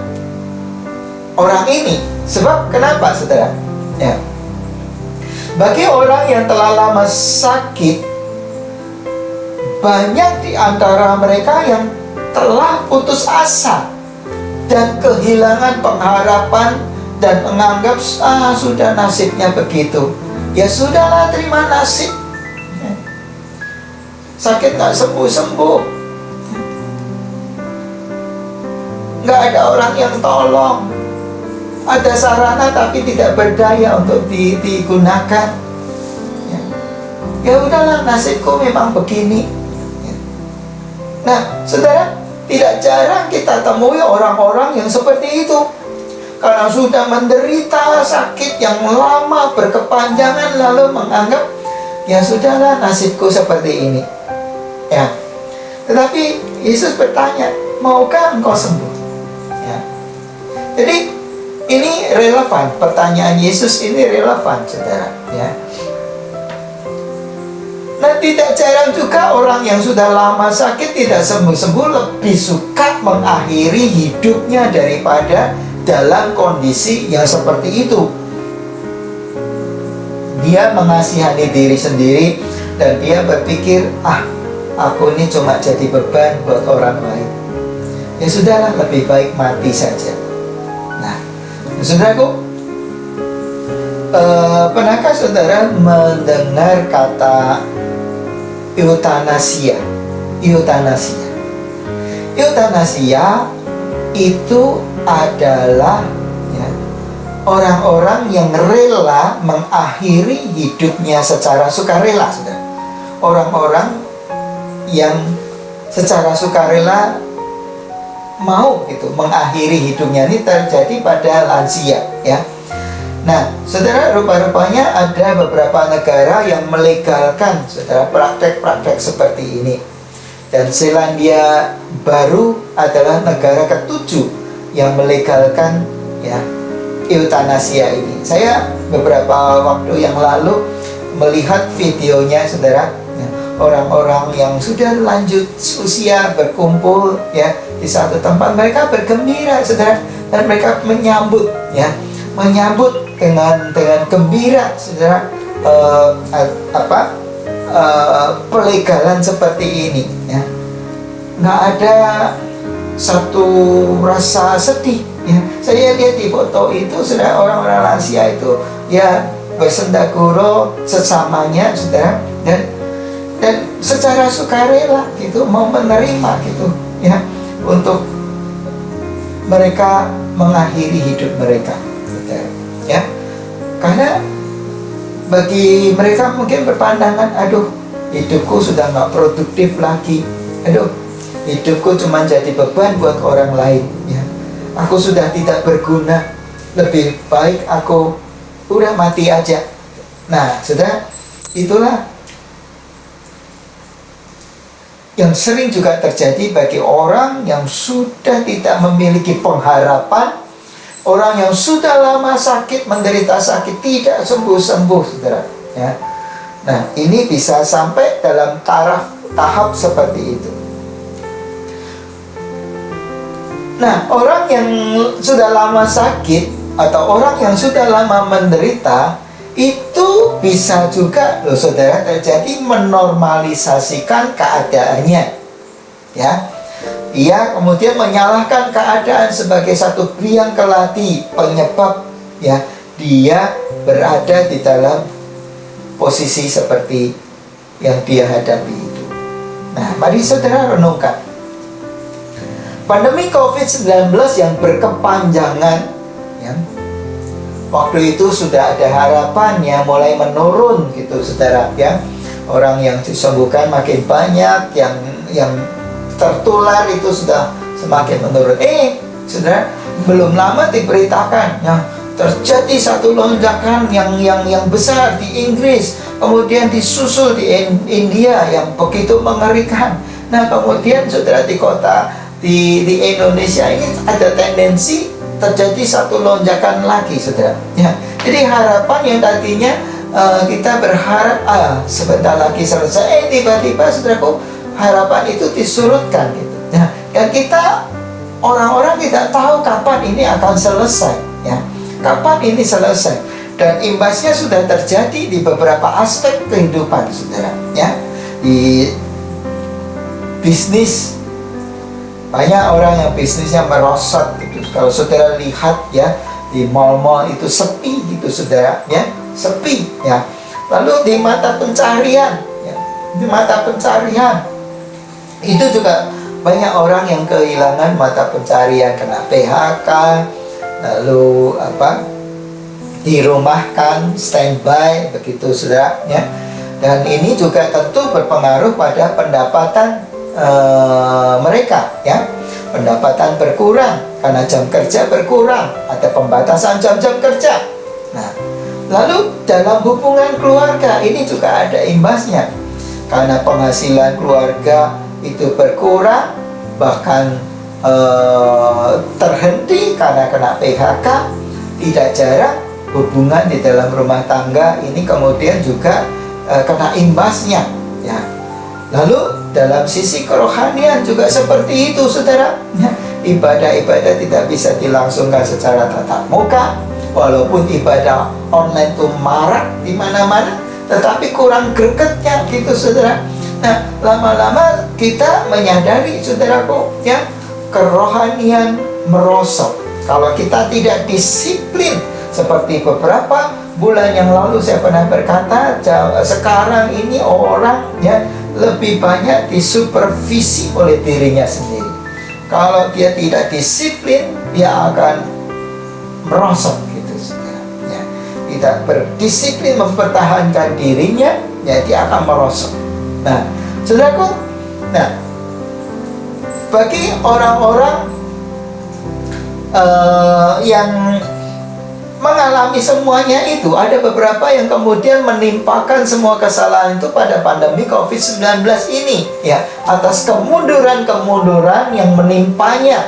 orang ini. Sebab kenapa, saudara? Ya. Bagi orang yang telah lama sakit, banyak di antara mereka yang telah putus asa dan kehilangan pengharapan dan menganggap sudah nasibnya begitu. Ya sudahlah, terima nasib. Sakit nggak sembuh-sembuh. Nggak ada orang yang tolong. Ada sarana tapi tidak berdaya untuk digunakan. Ya udahlah, nasibku memang begini. Nah, saudara, tidak jarang kita temui orang-orang yang seperti itu. Karena sudah menderita sakit yang lama berkepanjangan, lalu menganggap ya sudahlah, nasibku seperti ini. Ya. Tetapi Yesus bertanya, maukah engkau sembuh? Ya. Jadi ini relevan, pertanyaan Yesus ini relevan, saudara. Ya. Nah, tidak jarang juga orang yang sudah lama sakit tidak sembuh-sembuh lebih suka mengakhiri hidupnya daripada dalam kondisi yang seperti itu. Dia mengasihani diri sendiri dan dia berpikir, aku ini cuma jadi beban buat orang lain. Ya sudahlah, lebih baik mati saja. Nah, saudaraku, pernahkah saudara mendengar kata eutanasia? Eutanasia itu adalah orang-orang yang rela mengakhiri hidupnya secara sukarela, saudara. Orang-orang yang secara sukarela mau mengakhiri hidupnya, ini terjadi pada lansia, ya. Nah, saudara, rupa-rupanya ada beberapa negara yang melegalkan, saudara, praktek-praktek seperti ini. Dan Selandia Baru adalah negara ke-7 yang melegalkan eutanasia ini. Saya beberapa waktu yang lalu melihat videonya, saudara. Orang-orang yang sudah lanjut usia berkumpul di satu tempat, mereka bergembira, saudara, dan mereka menyambut dengan gembira, saudara, pelegalan seperti ini, ya. Nggak ada satu rasa sedih, ya. Saya lihat di foto itu, saudara, orang-orang lansia itu bersendaguro sesamanya, saudara, dan secara sukarela mau menerima untuk mereka mengakhiri hidup mereka, saudara, ya. Karena bagi mereka mungkin berpandangan, aduh, hidupku sudah nggak produktif lagi, aduh, hidupku cuma jadi beban buat orang lain, ya. Aku sudah tidak berguna, lebih baik aku udah mati aja. Nah, saudara, itulah yang sering juga terjadi bagi orang yang sudah tidak memiliki pengharapan, orang yang sudah lama sakit, menderita sakit, tidak sembuh-sembuh, saudara, ya. Nah, ini bisa sampai dalam tahap seperti itu. Nah, orang yang sudah lama sakit atau orang yang sudah lama menderita, itu bisa juga, saudara, terjadi menormalisasikan keadaannya, ya. Ia kemudian menyalahkan keadaan sebagai satu biang keladi penyebab ya dia berada di dalam posisi seperti yang dia hadapi itu. Nah, mari saudara renungkan. Pandemi COVID-19 yang berkepanjangan ya, waktu itu sudah ada harapan ya mulai menurun gitu saudara ya. Orang yang disembuhkan makin banyak, yang tertular itu sudah semakin menurun. Saudara, belum lama diberitakan ya terjadi satu lonjakan yang besar di Inggris, kemudian disusul di India yang begitu mengerikan. Nah, kemudian saudara di kota di Indonesia ini ada tendensi terjadi satu lonjakan lagi, saudara. Ya, jadi harapan yang tadinya kita berharap sebentar lagi selesai, tiba-tiba saudaraku harapan itu disurutkan gitu. Nah, dan kita orang-orang tidak tahu kapan ini akan selesai, ya. Kapan ini selesai? Dan imbasnya sudah terjadi di beberapa aspek kehidupan, saudara. Ya, di bisnis banyak orang yang bisnisnya merosot gitu. Kalau saudara lihat ya di mall-mall itu sepi gitu, saudara. Ya, sepi. Ya. Lalu di mata pencarian, ya, di mata pencarian itu juga banyak orang yang kehilangan mata pencarian, kena PHK, lalu dirumahkan, standby begitu saudara ya. Dan ini juga tentu berpengaruh pada pendapatan mereka ya. Pendapatan berkurang karena jam kerja berkurang, ada pembatasan jam-jam kerja. Nah, lalu dalam hubungan keluarga ini juga ada imbasnya, karena penghasilan keluarga itu berkurang, bahkan terhenti karena kena PHK. Tidak jarang hubungan di dalam rumah tangga ini kemudian juga kena imbasnya ya. Lalu dalam sisi kerohanian juga seperti itu saudara ya. Ibadah-ibadah tidak bisa dilangsungkan secara tatap muka, walaupun ibadah online itu marak di mana-mana, tetapi kurang gregetnya gitu saudara. Nah, lama-lama kita menyadari saudaraku ya, kerohanian merosot kalau kita tidak disiplin. Seperti beberapa bulan yang lalu saya pernah berkata, sekarang ini orang ya lebih banyak disupervisi oleh dirinya sendiri. Kalau dia tidak disiplin, dia akan merosot gitu saudara ya. Tidak berdisiplin mempertahankan dirinya, ya dia akan merosot. Nah, saudaraku, nah bagi orang-orang yang mengalami semuanya itu, ada beberapa yang kemudian menimpakan semua kesalahan itu pada pandemi COVID-19 ini ya, atas kemunduran-kemunduran yang menimpanya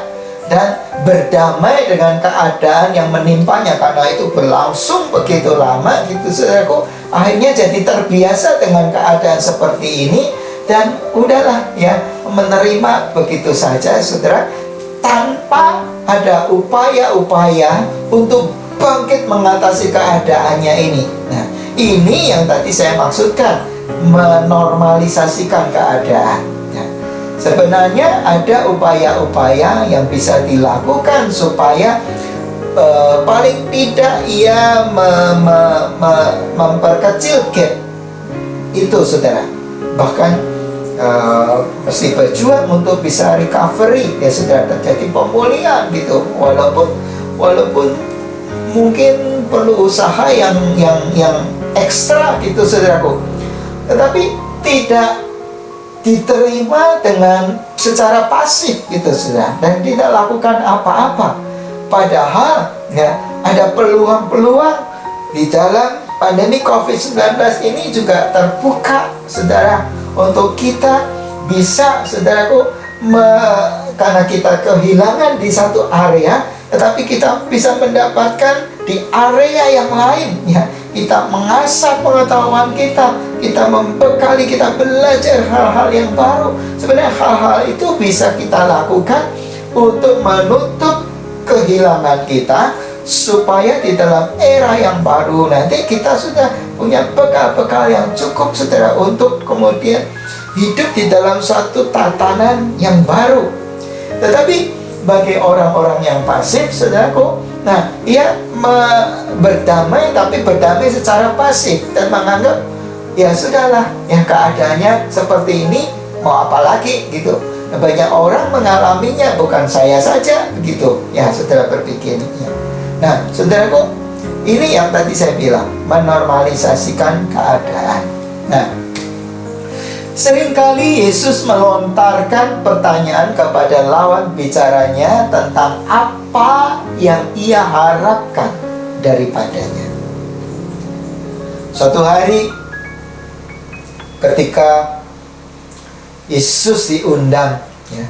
dan berdamai dengan keadaan yang menimpanya, karena itu berlangsung begitu lama gitu saudaraku. Akhirnya jadi terbiasa dengan keadaan seperti ini dan udahlah ya, menerima begitu saja saudara, tanpa ada upaya-upaya untuk bangkit mengatasi keadaannya ini. Nah, ini yang tadi saya maksudkan, menormalisasikan keadaan ya. Sebenarnya ada upaya-upaya yang bisa dilakukan supaya paling tidak ia memperkecil gap itu saudara. Bahkan mesti berjuang untuk bisa recovery ya saudara, terjadi pemulihan gitu, walaupun mungkin perlu usaha yang ekstra gitu saudaraku, tetapi tidak diterima dengan secara pasif gitu saudara, dan tidak lakukan apa-apa. Padahal ya ada peluang-peluang di dalam pandemi COVID-19 ini juga terbuka saudara, untuk kita bisa saudaraku karena kita kehilangan di satu area, tetapi kita bisa mendapatkan di area yang lain ya. Kita mengasah pengetahuan kita membekali, kita belajar hal-hal yang baru. Sebenarnya hal-hal itu bisa kita lakukan untuk menutup kehilangan kita, supaya di dalam era yang baru nanti kita sudah punya bekal-bekal yang cukup saudara, untuk kemudian hidup di dalam suatu tatanan yang baru Tetapi bagi orang-orang yang pasif, saudaraku, nah, ia berdamai, tapi berdamai secara pasif dan menganggap ya sudahlah, ya keadaannya seperti ini, mau apa lagi gitu. Nah, banyak orang mengalaminya, bukan saya saja begitu. Ya, saudara berpikir. Ya. Nah, saudaraku, ini yang tadi saya bilang, menormalisasikan keadaan. Nah, seringkali Yesus melontarkan pertanyaan kepada lawan bicaranya tentang apa yang ia harapkan daripadanya. Suatu hari ketika Yesus diundang, ya,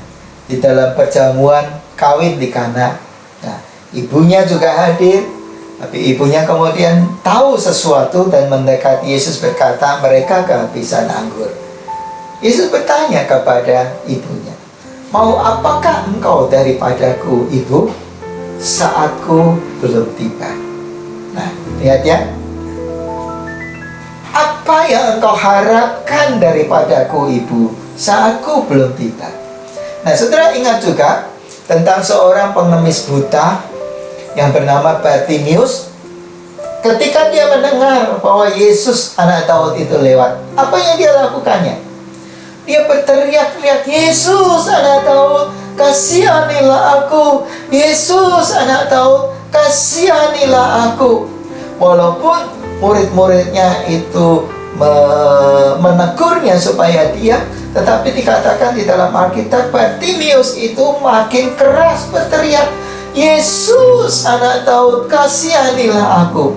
di dalam perjamuan kawin di Kana, nah, ibunya juga hadir. Tapi ibunya kemudian tahu sesuatu dan mendekati Yesus, berkata, mereka kehabisan anggur. Yesus bertanya kepada ibunya, mau apakah engkau daripadaku, ibu? Saatku belum tiba. Nah, lihat ya. Apa yang engkau harapkan daripadaku, ibu? Saatku belum tiba. Nah, saudara ingat juga tentang seorang pengemis buta yang bernama Bartimius. Ketika dia mendengar bahwa Yesus anak Daud itu lewat, apa yang dia lakukannya? Dia berteriak-teriak, Yesus anak Daud, kasihanilah aku. Yesus anak Daud, kasihanilah aku. Walaupun murid-muridnya itu menegurnya supaya diam, tetapi dikatakan di dalam Alkitab, Bartimius itu makin keras berteriak, Yesus anak Daud, kasihanilah aku.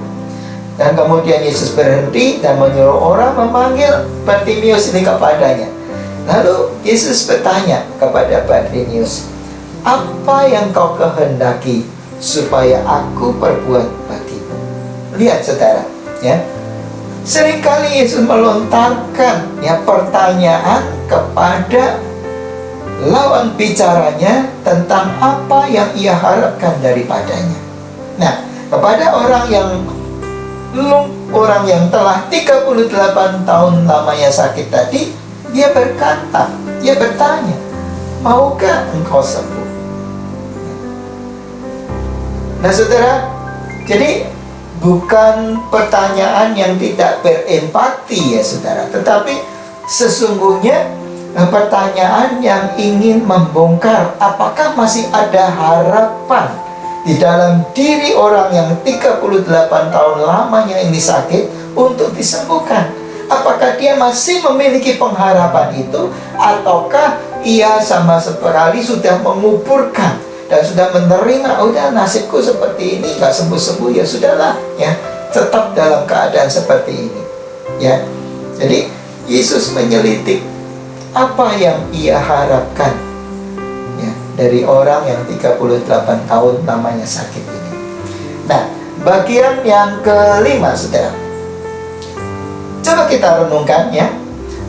Dan kemudian Yesus berhenti dan menyuruh orang memanggil Bartimius ini kepadanya. Lalu Yesus bertanya kepada Bartimius, apa yang kau kehendaki supaya aku perbuat bagimu? Lihat saudara, ya, seringkali Yesus melontarkan ya pertanyaan kepada lawan bicaranya tentang apa yang ia harapkan daripadanya. Nah, kepada orang yang telah 38 tahun lamanya sakit tadi, dia bertanya, maukah engkau sembuh? Nah, saudara, jadi bukan pertanyaan yang tidak berempati ya saudara, tetapi sesungguhnya pertanyaan yang ingin membongkar apakah masih ada harapan di dalam diri orang yang 38 tahun lamanya ini sakit untuk disembuhkan. Apakah dia masih memiliki pengharapan itu, ataukah ia sama sekali sudah menguburkan dan sudah menerima, udah nasibku seperti ini, gak sembuh-sembuh, ya sudahlah, ya, tetap dalam keadaan seperti ini, ya. Jadi Yesus menyelidik apa yang ia harapkan, ya, dari orang yang 38 tahun lamanya sakit ini. Nah, bagian yang kelima, saudara, coba kita renungkan ya,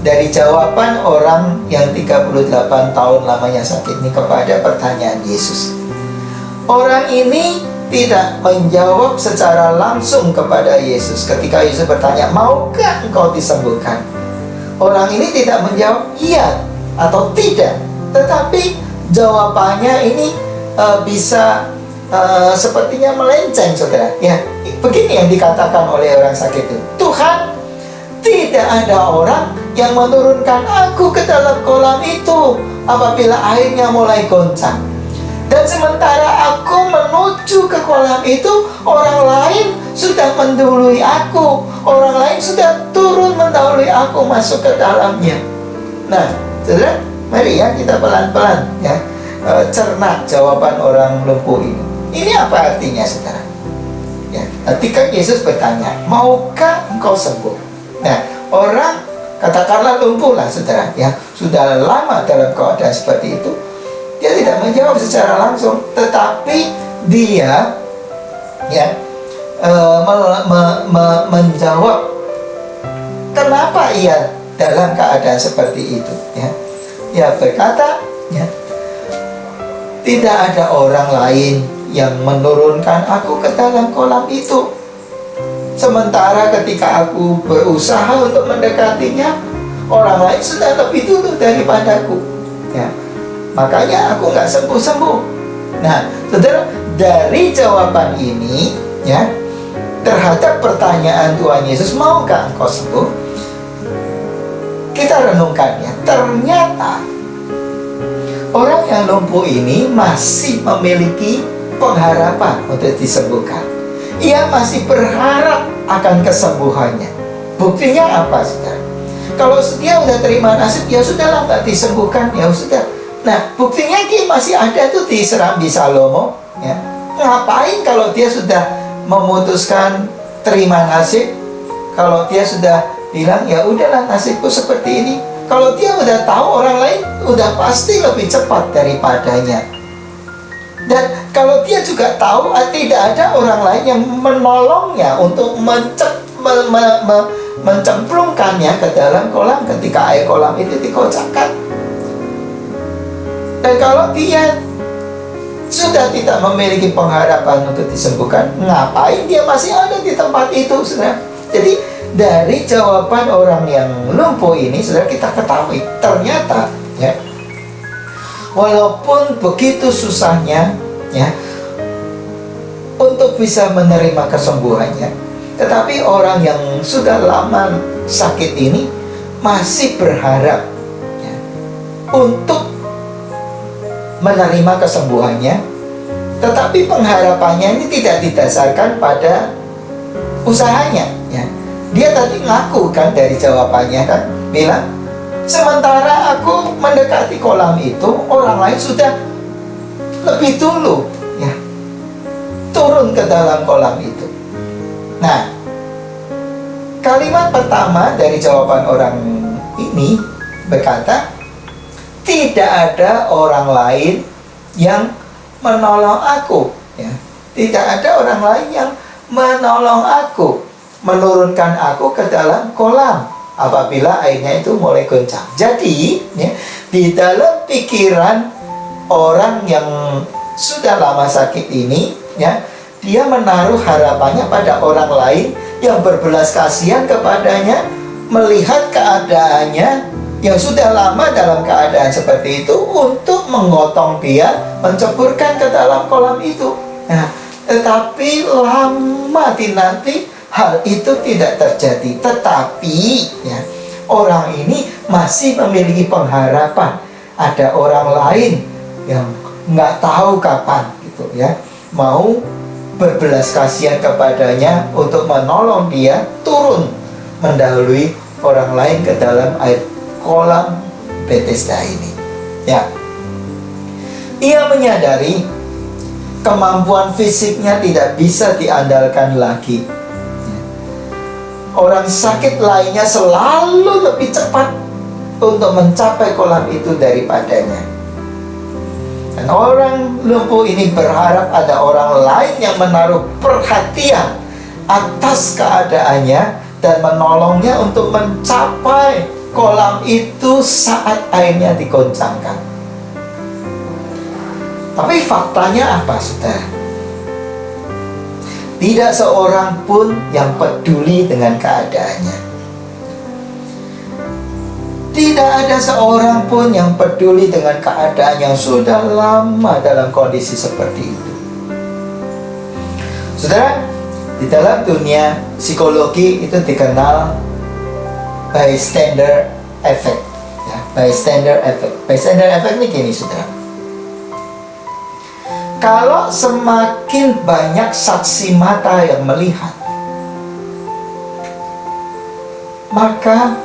dari jawaban orang yang 38 tahun lamanya sakit ini kepada pertanyaan Yesus. Orang ini tidak menjawab secara langsung kepada Yesus. Ketika Yesus bertanya, maukah engkau disembuhkan? Orang ini tidak menjawab iya atau tidak. Tetapi jawabannya ini bisa sepertinya melenceng, saudara. Ya, begini yang dikatakan oleh orang sakit itu. Tuhan, tidak ada orang yang menurunkan aku ke dalam kolam itu apabila airnya mulai goncang. Dan sementara aku menuju ke kolam itu, orang lain sudah mendahului aku. Orang lain sudah turun mendahului aku masuk ke dalamnya. Nah, saudara, mari ya kita pelan-pelan ya cerna jawaban orang lumpuh ini. Ini apa artinya, saudara? Ya, ketika Yesus bertanya, maukah engkau sembuh? Nah, orang katakanlah lumpuh lah, saudara, ya, sudah lama dalam keadaan seperti itu. Dia tidak menjawab secara langsung, tetapi dia ya menjawab kenapa ia dalam keadaan seperti itu, ya. Dia berkata, ya, tidak ada orang lain yang menurunkan aku ke dalam kolam itu. Sementara ketika aku berusaha untuk mendekatinya, orang lain sudah lebih dulu daripadaku. Ya. makanya aku nggak sembuh-sembuh. Nah, saudara, dari jawaban ini ya terhadap pertanyaan Tuhan Yesus, maukah engkau sembuh? Kita renungkannya, ternyata orang yang lumpuh ini masih memiliki pengharapan untuk disembuhkan. Ia masih berharap akan kesembuhannya. Buktinya apa, saudara? Kalau dia udah terima nasib, ya sudahlah, nggak disembuhkan, ya sudah. Nah, buktinya dia masih ada tuh di Serambi Salomo. Ya. Ngapain kalau dia sudah memutuskan terima nasib? Kalau dia sudah bilang, ya udahlah, nasibku seperti ini. Kalau dia udah tahu orang lain udah pasti lebih cepat daripadanya. Dan kalau dia juga tahu tidak ada orang lain yang menolongnya untuk mencemplungkannya ke dalam kolam ketika air kolam itu dikocakkan. Dan kalau dia sudah tidak memiliki pengharapan untuk disembuhkan, ngapain dia masih ada di tempat itu, saudara? Jadi dari jawaban orang yang lumpuh ini, saudara, kita ketahui ternyata ya, walaupun begitu susahnya ya untuk bisa menerima kesembuhannya, tetapi orang yang sudah lama sakit ini masih berharap ya, untuk menerima kesembuhannya. Tetapi pengharapannya ini tidak didasarkan pada usahanya ya. Dia tadi ngaku kan dari jawabannya kan, bilang, sementara aku mendekati kolam itu, orang lain sudah lebih dulu ya turun ke dalam kolam itu. Nah, kalimat pertama dari jawaban orang ini berkata, tidak ada orang lain yang menolong aku ya. Tidak ada orang lain yang menolong aku, menurunkan aku ke dalam kolam apabila airnya itu mulai goncang. Jadi ya, di dalam pikiran orang yang sudah lama sakit ini ya, dia menaruh harapannya pada orang lain yang berbelas kasihan kepadanya, melihat keadaannya yang sudah lama dalam keadaan seperti itu, untuk menggotong dia, menceburkan ke dalam kolam itu. Nah, tetapi lama nanti hal itu tidak terjadi. Tetapi ya, orang ini masih memiliki pengharapan ada orang lain yang nggak tahu kapan gitu ya, mau berbelas kasihan kepadanya untuk menolong dia turun mendahului orang lain ke dalam air kolam Bethesda ini ya. Ia menyadari kemampuan fisiknya tidak bisa diandalkan lagi. Orang sakit lainnya selalu lebih cepat untuk mencapai kolam itu daripadanya. Dan orang lumpuh ini berharap ada orang lain yang menaruh perhatian atas keadaannya dan menolongnya untuk mencapai kolam itu saat airnya digoncangkan. Tapi faktanya apa, saudara? Tidak seorang pun yang peduli dengan keadaannya. Tidak ada seorang pun yang peduli dengan keadaan yang sudah lama dalam kondisi seperti itu. Saudara, di dalam dunia psikologi itu dikenal bystander effect ya, bystander effect. Bystander effect ini gini, saudara. Kalau semakin banyak saksi mata yang melihat, maka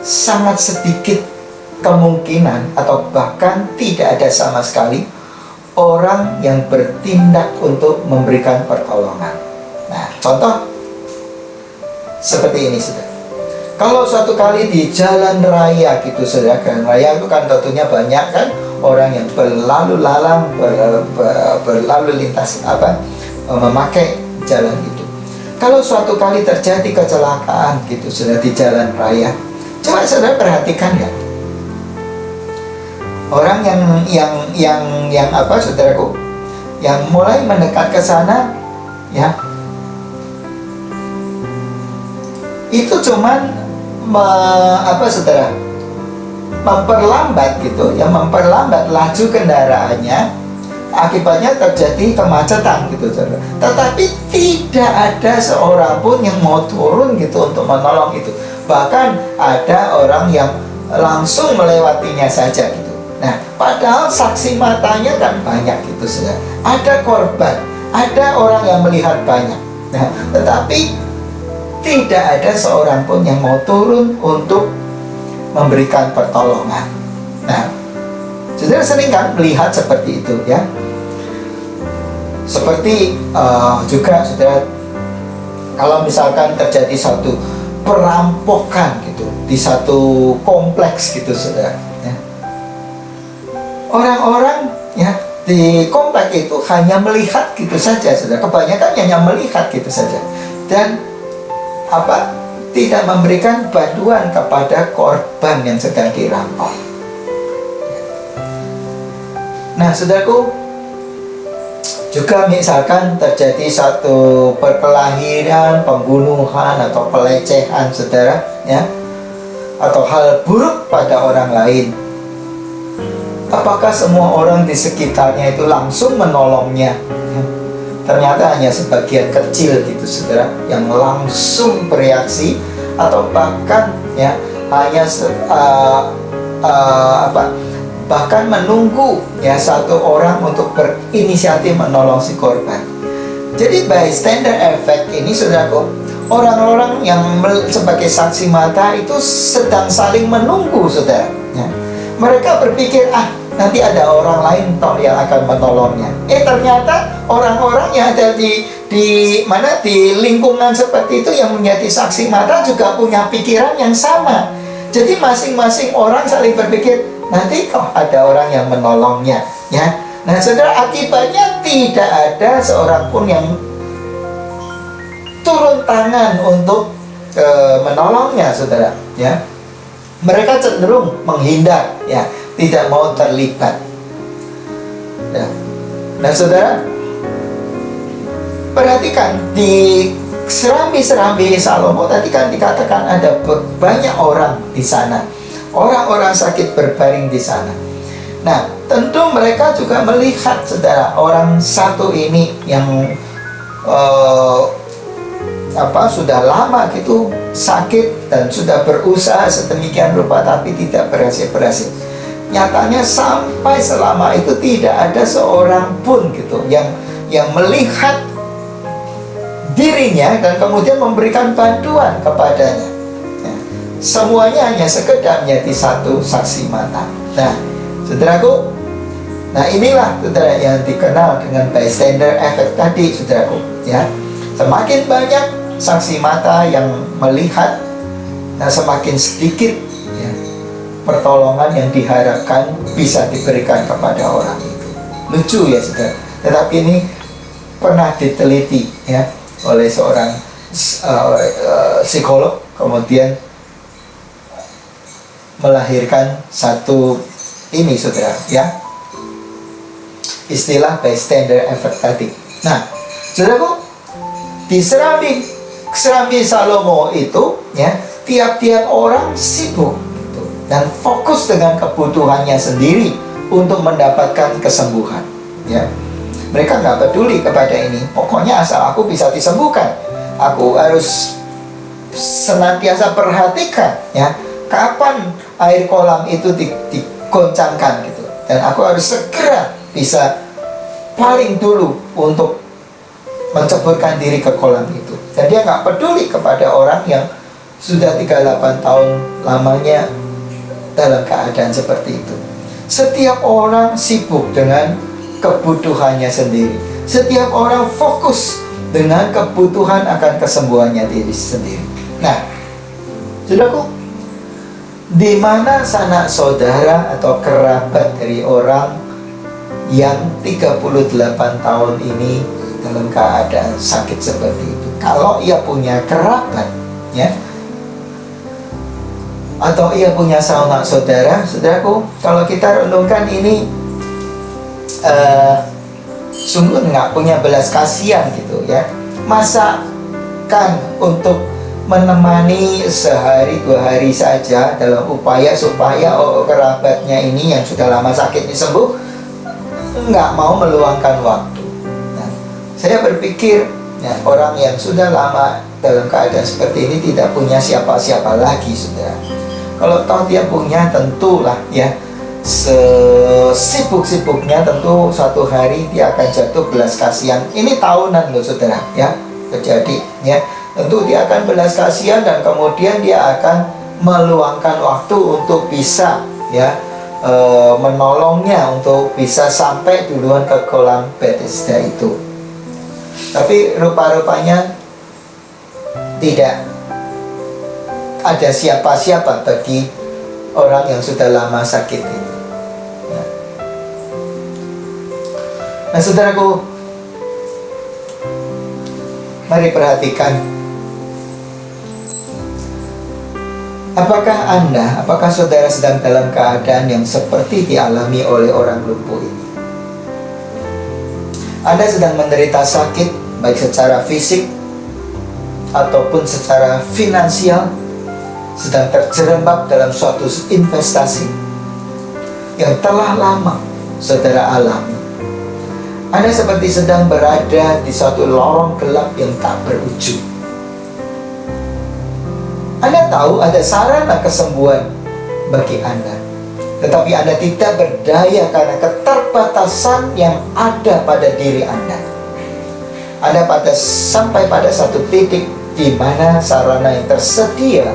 sangat sedikit kemungkinan atau bahkan tidak ada sama sekali orang yang bertindak untuk memberikan pertolongan. Nah, contoh seperti ini, saudara. Kalau suatu kali di jalan raya gitu, saudara, jalan raya itu kan tentunya banyak kan orang yang berlalu lalang, berlalu lintas memakai jalan itu. Kalau suatu kali terjadi kecelakaan gitu, saudara, di jalan raya, coba saudara perhatikan ya, orang yang apa, saudaraku, yang mulai mendekat ke sana ya, itu cuman saudara, memperlambat gitu, yang memperlambat laju kendaraannya, akibatnya terjadi kemacetan gitu, saudara. Tetapi tidak ada seorang pun yang mau turun gitu untuk menolong itu. Bahkan ada orang yang langsung melewatinya saja gitu. Nah, padahal saksi matanya kan banyak gitu, saudara. Ada korban, ada orang yang melihat banyak. Nah, tetapi tidak ada seorang pun yang mau turun untuk memberikan pertolongan. Nah, saudara sering kan melihat seperti itu ya. Seperti juga saudara, kalau misalkan terjadi satu perampokan gitu di satu kompleks gitu, saudara ya. Orang-orang ya di kompleks itu hanya melihat gitu saja, saudara. Kebanyakan hanya melihat gitu saja, dan tidak memberikan bantuan kepada korban yang sedang dirampok. Nah, saudaraku, juga misalkan terjadi satu perkelahian, pembunuhan atau pelecehan, saudara ya, atau hal buruk pada orang lain. Apakah semua orang di sekitarnya itu langsung menolongnya? Ya. Ternyata hanya sebagian kecil gitu, saudara, yang langsung bereaksi, atau bahkan ya hanya bahkan menunggu ya satu orang untuk berinisiatif menolong si korban. Jadi bystander effect ini, saudaraku, orang-orang yang sebagai saksi mata itu sedang saling menunggu, saudara ya. Mereka berpikir, nanti ada orang lain toh yang akan menolongnya. Ternyata orang-orang yang ada di lingkungan seperti itu yang menjadi saksi mata juga punya pikiran yang sama. Jadi masing-masing orang saling berpikir, nanti kok ada orang yang menolongnya ya. Nah, saudara, akibatnya tidak ada seorang pun yang turun tangan untuk menolongnya, saudara ya. Mereka cenderung menghindar ya, tidak mau terlibat ya. Nah, saudara, perhatikan di serambi-serambi Salomo tadi kan dikatakan ada banyak orang di sana. Orang-orang sakit berbaring di sana. Nah, tentu mereka juga melihat, saudara, orang satu ini yang sudah lama gitu sakit dan sudah berusaha sedemikian rupa tapi tidak berhasil. Nyatanya sampai selama itu tidak ada seorang pun gitu yang melihat dirinya dan kemudian memberikan bantuan kepadanya. Semuanya hanya sekedar menjadi satu saksi mata. Nah, saudaraku, inilah, saudara, yang dikenal dengan bystander effect tadi, saudaraku ya. Semakin banyak saksi mata yang melihat, semakin sedikit ya, pertolongan yang diharapkan bisa diberikan kepada orang itu. Lucu ya, saudara. Tetapi ini pernah diteliti ya oleh seorang psikolog, kemudian melahirkan satu ini, saudara ya, istilah bystander effect tadi. Nah, saudaraku, di serambi Salomo itu ya, tiap-tiap orang sibuk gitu, dan fokus dengan kebutuhannya sendiri untuk mendapatkan kesembuhan ya. Mereka nggak peduli kepada ini, pokoknya asal aku bisa disembuhkan, aku harus senantiasa perhatikan ya, kapan air kolam itu digoncangkan gitu, dan aku harus segera bisa paling dulu untuk menceburkan diri ke kolam itu. Dan dia nggak peduli kepada orang yang sudah 38 tahun lamanya dalam keadaan seperti itu. Setiap orang sibuk dengan kebutuhannya sendiri. Setiap orang fokus dengan kebutuhan akan kesembuhannya diri sendiri. Nah, saudaraku, di mana sanak saudara atau kerabat dari orang yang 38 tahun ini dalam keadaan sakit seperti itu? Kalau ia punya kerabat ya, atau ia punya sanak saudara, saudaraku, kalau kita renungkan ini sungguh nggak punya belas kasihan gitu ya. Masa kan untuk menemani sehari 2 hari saja dalam upaya supaya kerabatnya ini yang sudah lama sakit ini sembuh, nggak mau meluangkan waktu. Nah, saya berpikir ya, orang yang sudah lama dalam keadaan seperti ini tidak punya siapa-siapa lagi, saudara. Kalau toh dia punya, tentulah ya, sesibuk-sibuknya tentu suatu hari dia akan jatuh belas kasihan. Ini tahunan loh saudara ya, terjadi ya. Tentu dia akan belas kasihan dan kemudian dia akan meluangkan waktu untuk bisa ya menolongnya untuk bisa sampai duluan ke kolam Bethesda itu. Tapi rupa-rupanya tidak ada siapa-siapa bagi orang yang sudah lama sakit ini. Nah, saudaraku, mari perhatikan. Apakah saudara sedang dalam keadaan yang seperti dialami oleh orang lumpuh ini? Anda sedang menderita sakit, baik secara fisik ataupun secara finansial, sedang terjerembab dalam suatu investasi yang telah lama saudara alami. Anda seperti sedang berada di suatu lorong gelap yang tak berujung. Anda tahu ada sarana kesembuhan bagi Anda, tetapi Anda tidak berdaya karena keterbatasan yang ada pada diri Anda. Anda sampai pada satu titik di mana sarana yang tersedia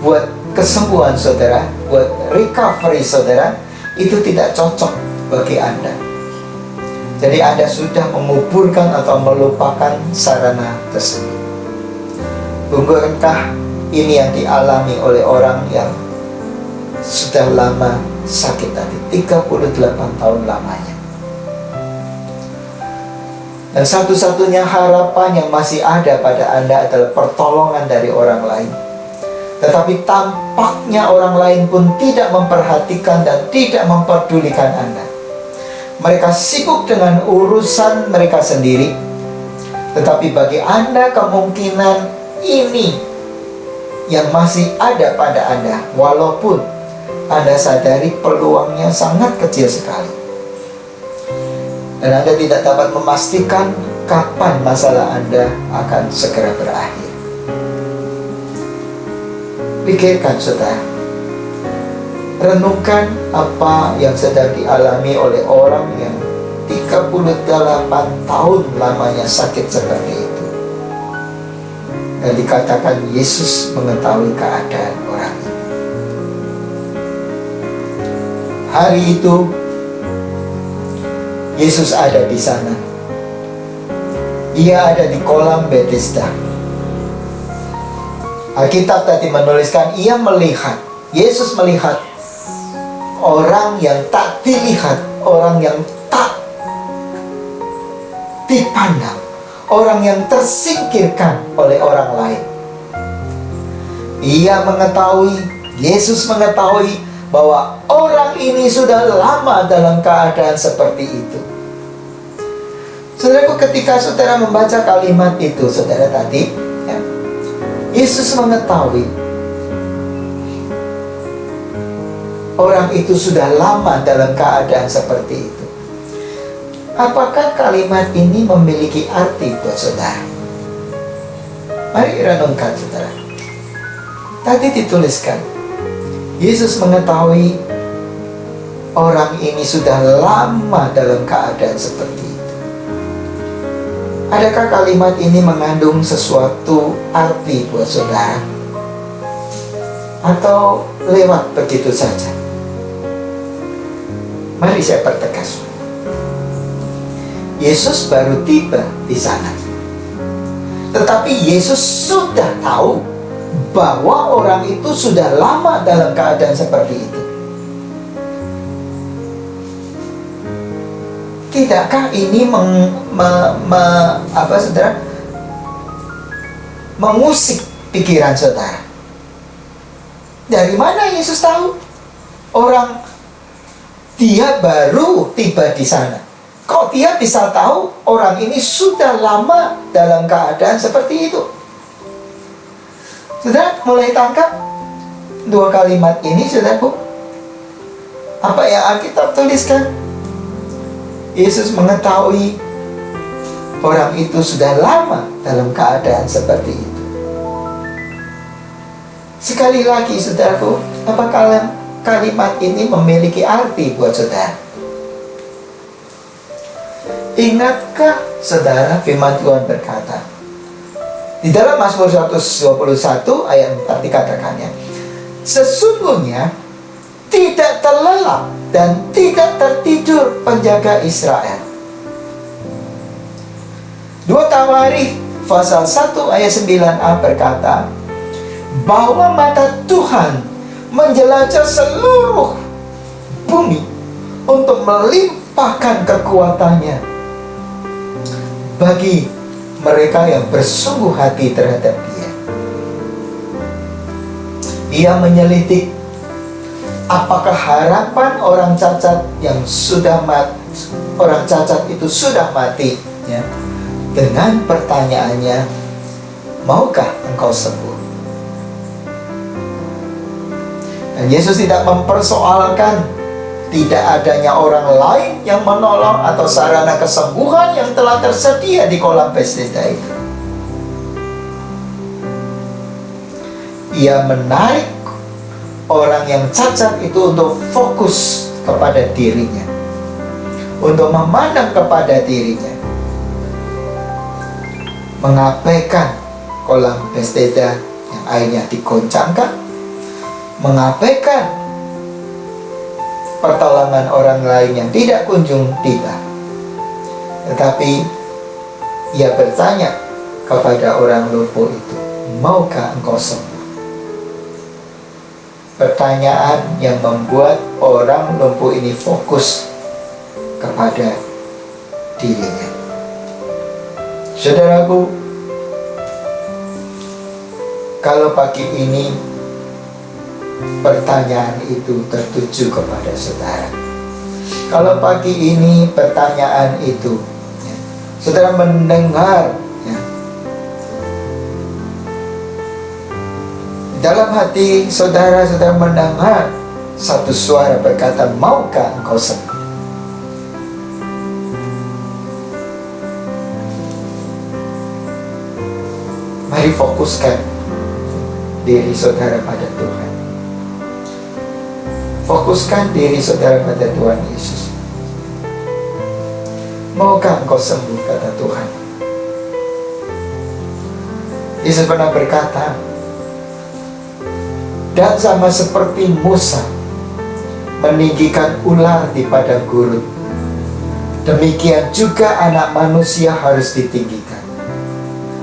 buat kesembuhan saudara, buat recovery saudara, itu tidak cocok bagi Anda. Jadi Anda sudah menguburkan atau melupakan sarana tersebut. Bukankah ini yang dialami oleh orang yang sudah lama sakit tadi, 38 tahun lamanya. Dan satu-satunya harapan yang masih ada pada Anda adalah pertolongan dari orang lain. Tetapi tampaknya orang lain pun tidak memperhatikan dan tidak memperdulikan Anda. Mereka sibuk dengan urusan mereka sendiri. Tetapi bagi Anda kemungkinan ini yang masih ada pada Anda, walaupun Anda sadari peluangnya sangat kecil sekali. Dan Anda tidak dapat memastikan kapan masalah Anda akan segera berakhir. Pikirkan saudara, renungkan apa yang sedang dialami oleh orang yang 38 tahun lamanya sakit seperti itu. Dan dikatakan Yesus mengetahui keadaan orang ini. Hari itu Yesus ada di sana. Ia ada di kolam Bethesda. Alkitab tadi menuliskan Yesus melihat orang yang tak dilihat, orang yang tak dipandang, orang yang tersingkirkan oleh orang lain. Yesus mengetahui bahwa orang ini sudah lama dalam keadaan seperti itu. Saudaraku, ketika saudara membaca kalimat itu, saudara tadi, ya, Yesus mengetahui orang itu sudah lama dalam keadaan seperti itu. Apakah kalimat ini memiliki arti buat saudara? Mari renungkan saudara. Tadi dituliskan, Yesus mengetahui orang ini sudah lama dalam keadaan seperti itu. Adakah kalimat ini mengandung sesuatu arti buat saudara? Atau lewat begitu saja? Mari saya pertegas. Yesus baru tiba di sana. Tetapi Yesus sudah tahu bahwa orang itu sudah lama dalam keadaan seperti itu. Tidakkah ini mengusik pikiran saudara? Dari mana Yesus tahu? Dia baru tiba di sana. Kok dia bisa tahu orang ini sudah lama dalam keadaan seperti itu? Saudara mulai tangkap dua kalimat ini, saudaraku? Apa yang Alkitab tuliskan? Yesus mengetahui orang itu sudah lama dalam keadaan seperti itu. Sekali lagi, saudaraku, apakah kalimat ini memiliki arti buat saudara? Ingatkah saudara firman Tuhan berkata di dalam Mazmur 121 ayat 4 dikatakannya, sesungguhnya tidak terlelap dan tidak tertidur penjaga Israel. 2 Tawarikh pasal 1 ayat 9a berkata bahwa mata Tuhan menjelajah seluruh bumi untuk melimpahkan kekuatannya bagi mereka yang bersungguh hati terhadap Dia. Ia menyelidik apakah harapan orang cacat yang sudah mati, orang cacat itu sudah mati, ya, dengan pertanyaannya, maukah engkau sembuh? Dan Yesus tidak mempersoalkan tidak adanya orang lain yang menolong atau sarana kesembuhan yang telah tersedia di kolam Bethesda itu. Ia menarik orang yang cacat itu untuk fokus kepada dirinya, untuk memandang kepada dirinya, mengabaikan kolam Bethesda yang airnya digoncangkan, mengabaikan pertolongan orang lain yang tidak kunjung tiba. Tetapi ia bertanya kepada orang lumpuh itu, maukah engkau sembuh? Pertanyaan yang membuat orang lumpuh ini fokus kepada dirinya. Saudaraku, kalau pagi ini pertanyaan itu tertuju kepada saudara, kalau pagi ini pertanyaan itu, ya, saudara mendengar, ya, dalam hati saudara, saudara mendengar satu suara berkata, maukah engkau sembuh? Mari fokuskan diri saudara pada Tuhan. Fokuskan diri saudara pada Tuhan Yesus. Maukah engkau sembuh, kata Tuhan. Yesus pernah berkata, dan sama seperti Musa meninggikan ular di padang gurun, demikian juga Anak Manusia harus ditinggikan.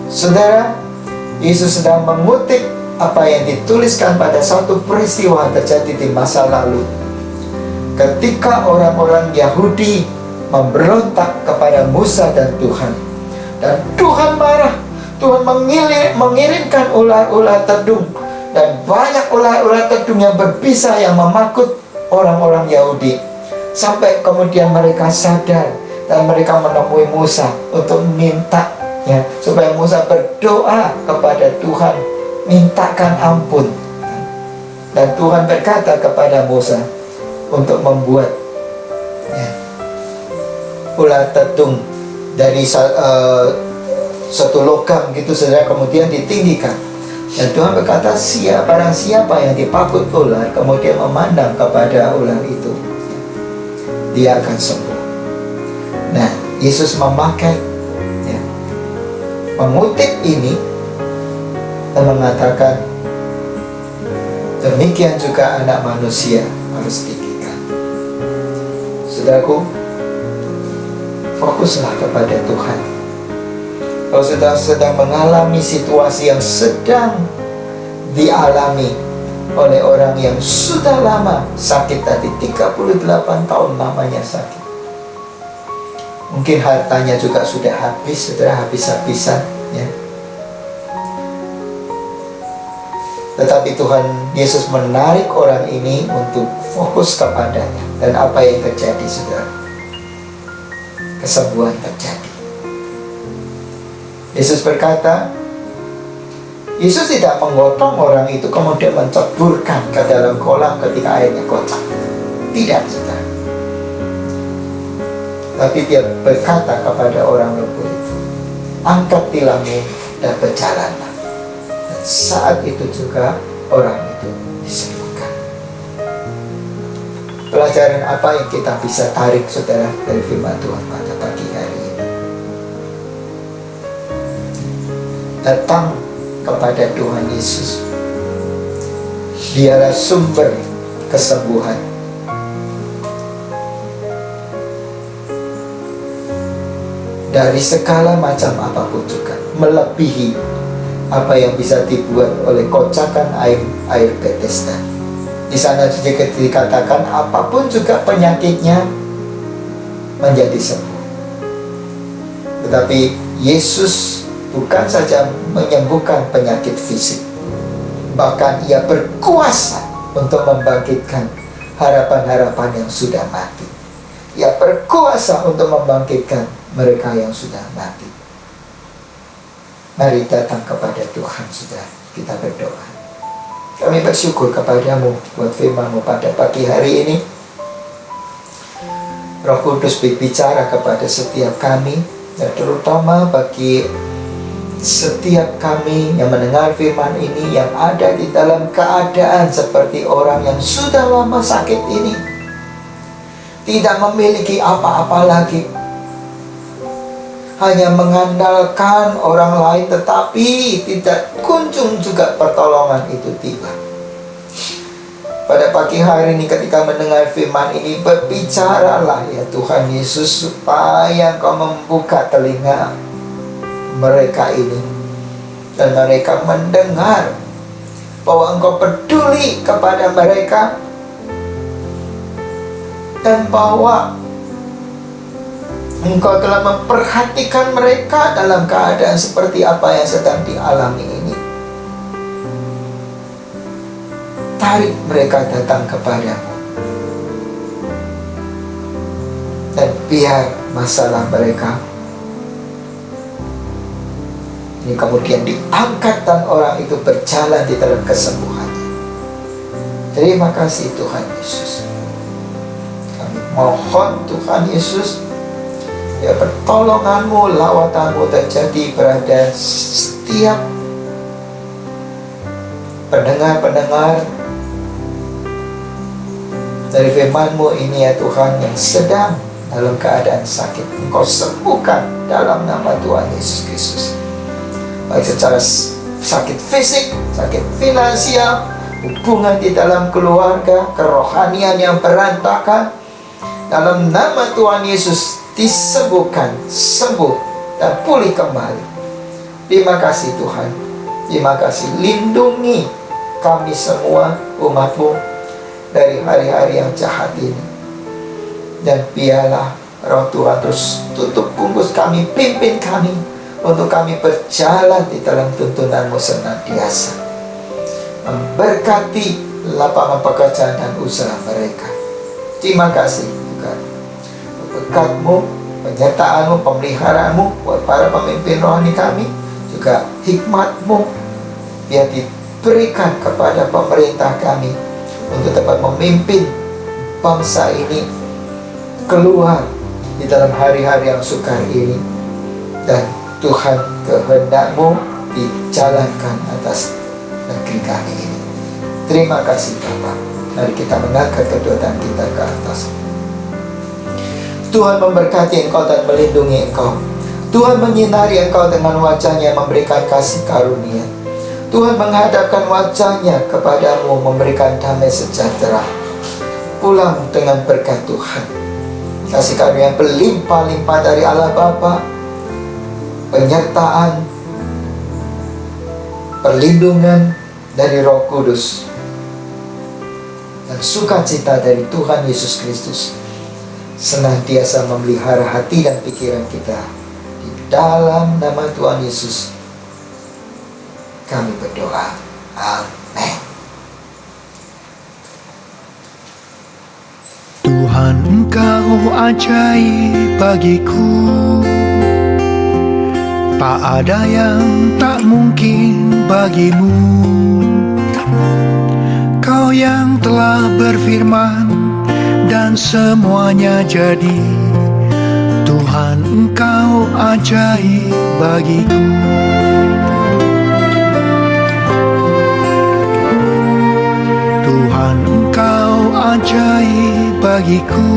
Saudara, Yesus sedang mengutip apa yang dituliskan pada satu peristiwa terjadi di masa lalu, ketika orang-orang Yahudi memberontak kepada Musa dan Tuhan, dan Tuhan marah. Tuhan mengirimkan ular-ular tedung, dan banyak ular-ular tedung yang berbisa yang memakut orang-orang Yahudi, sampai kemudian mereka sadar dan mereka menemui Musa untuk minta, ya, supaya Musa berdoa kepada Tuhan, mintakan ampun. Dan Tuhan berkata kepada Musa untuk membuat, ya, ular tedung dari satu logam gitu, saudara, kemudian ditinggikan. Dan Tuhan berkata, barang siapa yang dipakut ular kemudian memandang kepada ular itu, dia akan sembuh. Nah, Yesus memakai, ya, mengutip ini dan mengatakan, demikian juga Anak Manusia harus ditinggikan. Saudaraku, fokuslah kepada Tuhan. Kalau sudah sedang mengalami situasi yang sedang dialami oleh orang yang sudah lama sakit tadi, 38 tahun lamanya sakit, mungkin hartanya juga sudah habis, saudara, habis-habisan, ya. Tetapi Tuhan Yesus menarik orang ini untuk fokus kepadanya. Dan apa yang terjadi, saudara? Kesembuhan terjadi. Yesus berkata, Yesus tidak menggotong orang itu kemudian menceburkan ke dalam kolam ketika airnya kocak. Tidak, saudara. Tapi dia berkata kepada orang lumpuh itu, angkat tilammu dan berjalanlah. Dan saat itu juga orang itu disembuhkan. Pelajaran apa yang kita bisa tarik, saudara, dari firman Tuhan pada pagi hari ini? Datang kepada Tuhan Yesus. Dialah sumber kesembuhan. Dari segala macam apapun juga, melebihi apa yang bisa dibuat oleh kocakan air Bethesda. Di sana juga dikatakan apapun juga penyakitnya menjadi sembuh. Tetapi Yesus bukan saja menyembuhkan penyakit fisik, bahkan ia berkuasa untuk membangkitkan harapan-harapan yang sudah mati. Ia berkuasa untuk membangkitkan mereka yang sudah mati. Mari datang kepada Tuhan, saudara. Kita berdoa. Kami bersyukur kepadamu buat firman-Mu pada pagi hari ini. Roh Kudus berbicara kepada setiap kami, dan terutama bagi setiap kami yang mendengar firman ini, yang ada di dalam keadaan seperti orang yang sudah lama sakit ini, tidak memiliki apa-apa lagi, hanya mengandalkan orang lain, tetapi tidak kunjung juga pertolongan itu tiba. Pada pagi hari ini ketika mendengar firman ini, berbicaralah ya Tuhan Yesus, supaya Engkau membuka telinga mereka ini, dan mereka mendengar bahwa Engkau peduli kepada mereka, dan bahwa Engkau telah memperhatikan mereka dalam keadaan seperti apa yang sedang dialami ini. Tarik mereka datang kepadamu, dan biar masalah mereka ini kemudian diangkat dan orang itu berjalan di dalam kesembuhannya. Terima kasih Tuhan Yesus. Kami mohon Tuhan Yesus, ya pertolongan-Mu, lawatan-Mu terjadi pada setiap pendengar-pendengar dari firman-Mu ini ya Tuhan, yang sedang dalam keadaan sakit. Engkau sembuhkan dalam nama Tuhan Yesus Kristus. Baik secara sakit fisik, sakit finansial, hubungan di dalam keluarga, kerohanian yang berantakan, dalam nama Tuhan Yesus disembuhkan, sembuh, dan pulih kembali. Terima kasih Tuhan. Terima kasih. Lindungi kami semua, umat-Mu, dari hari-hari yang jahat ini. Dan biarlah Roh Tuhan terus tutup bungkus kami, pimpin kami, untuk kami berjalan di dalam tuntunan-Mu senantiasa. Memberkati lapangan pekerjaan dan usaha mereka. Terima kasih juga berkat-Mu, penyertaan-Mu, pemeliharaanmu buat para pemimpin rohani kami, juga hikmat-Mu biar diberikan kepada pemerintah kami untuk dapat memimpin bangsa ini keluar di dalam hari-hari yang sukar ini. Dan Tuhan, kehendak-Mu dijalankan atas negeri kami ini. Terima kasih Bapa. Mari kita mengangkat kedua tangan kita ke atas. Tuhan memberkati engkau dan melindungi engkau. Tuhan menyinari engkau dengan wajah-Nya, memberikan kasih karunia. Tuhan menghadapkan wajah-Nya kepadamu, memberikan damai sejahtera. Pulang dengan berkat Tuhan. Kasih karunia yang berlimpah-limpah dari Allah Bapa, penyertaan, perlindungan dari Roh Kudus, dan sukacita dari Tuhan Yesus Kristus senantiasa memelihara hati dan pikiran kita. Di dalam nama Tuhan Yesus kami berdoa. Amin. Tuhan, Engkau ajaib bagiku, tak Tak ada yang tak mungkin bagimu. Kau yang telah berfirman dan semuanya jadi. Tuhan, Engkau ajaib bagiku. Tuhan, Engkau ajaib bagiku.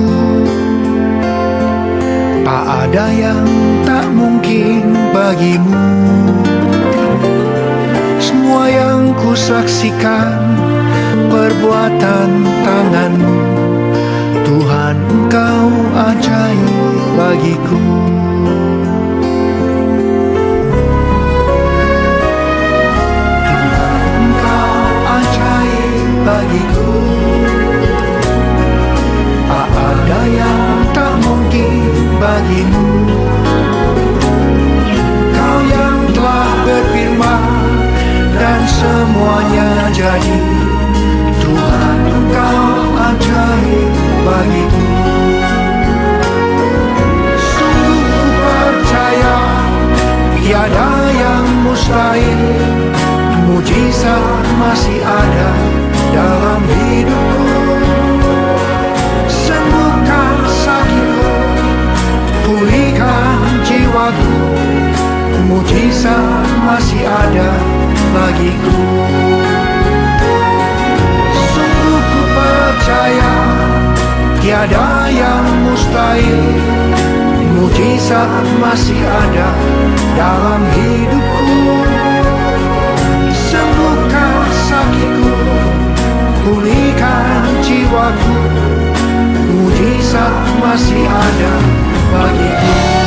Tak ada yang tak mungkin bagimu. Semua yang kusaksikan perbuatan tanganmu. Tuhan, Engkau ajaib bagiku. Tuhan, Engkau ajaib bagiku. Tak ada yang tak mungkin bagimu. Kau yang telah berfirman dan semuanya jadi. Tuhan, Engkau ajaib bagiku. Sungguh ku percaya tiada yang mustahil. Mujizat masih ada dalam hidupku. Sembuhkan sakitku, pulihkan jiwaku. Mujizat masih ada bagiku. Sungguh ku percaya tiada yang mustahil. Mujizat masih ada dalam hidupku. Sembuhkan sakitku, pulihkan jiwaku. Mujizat masih ada bagiku.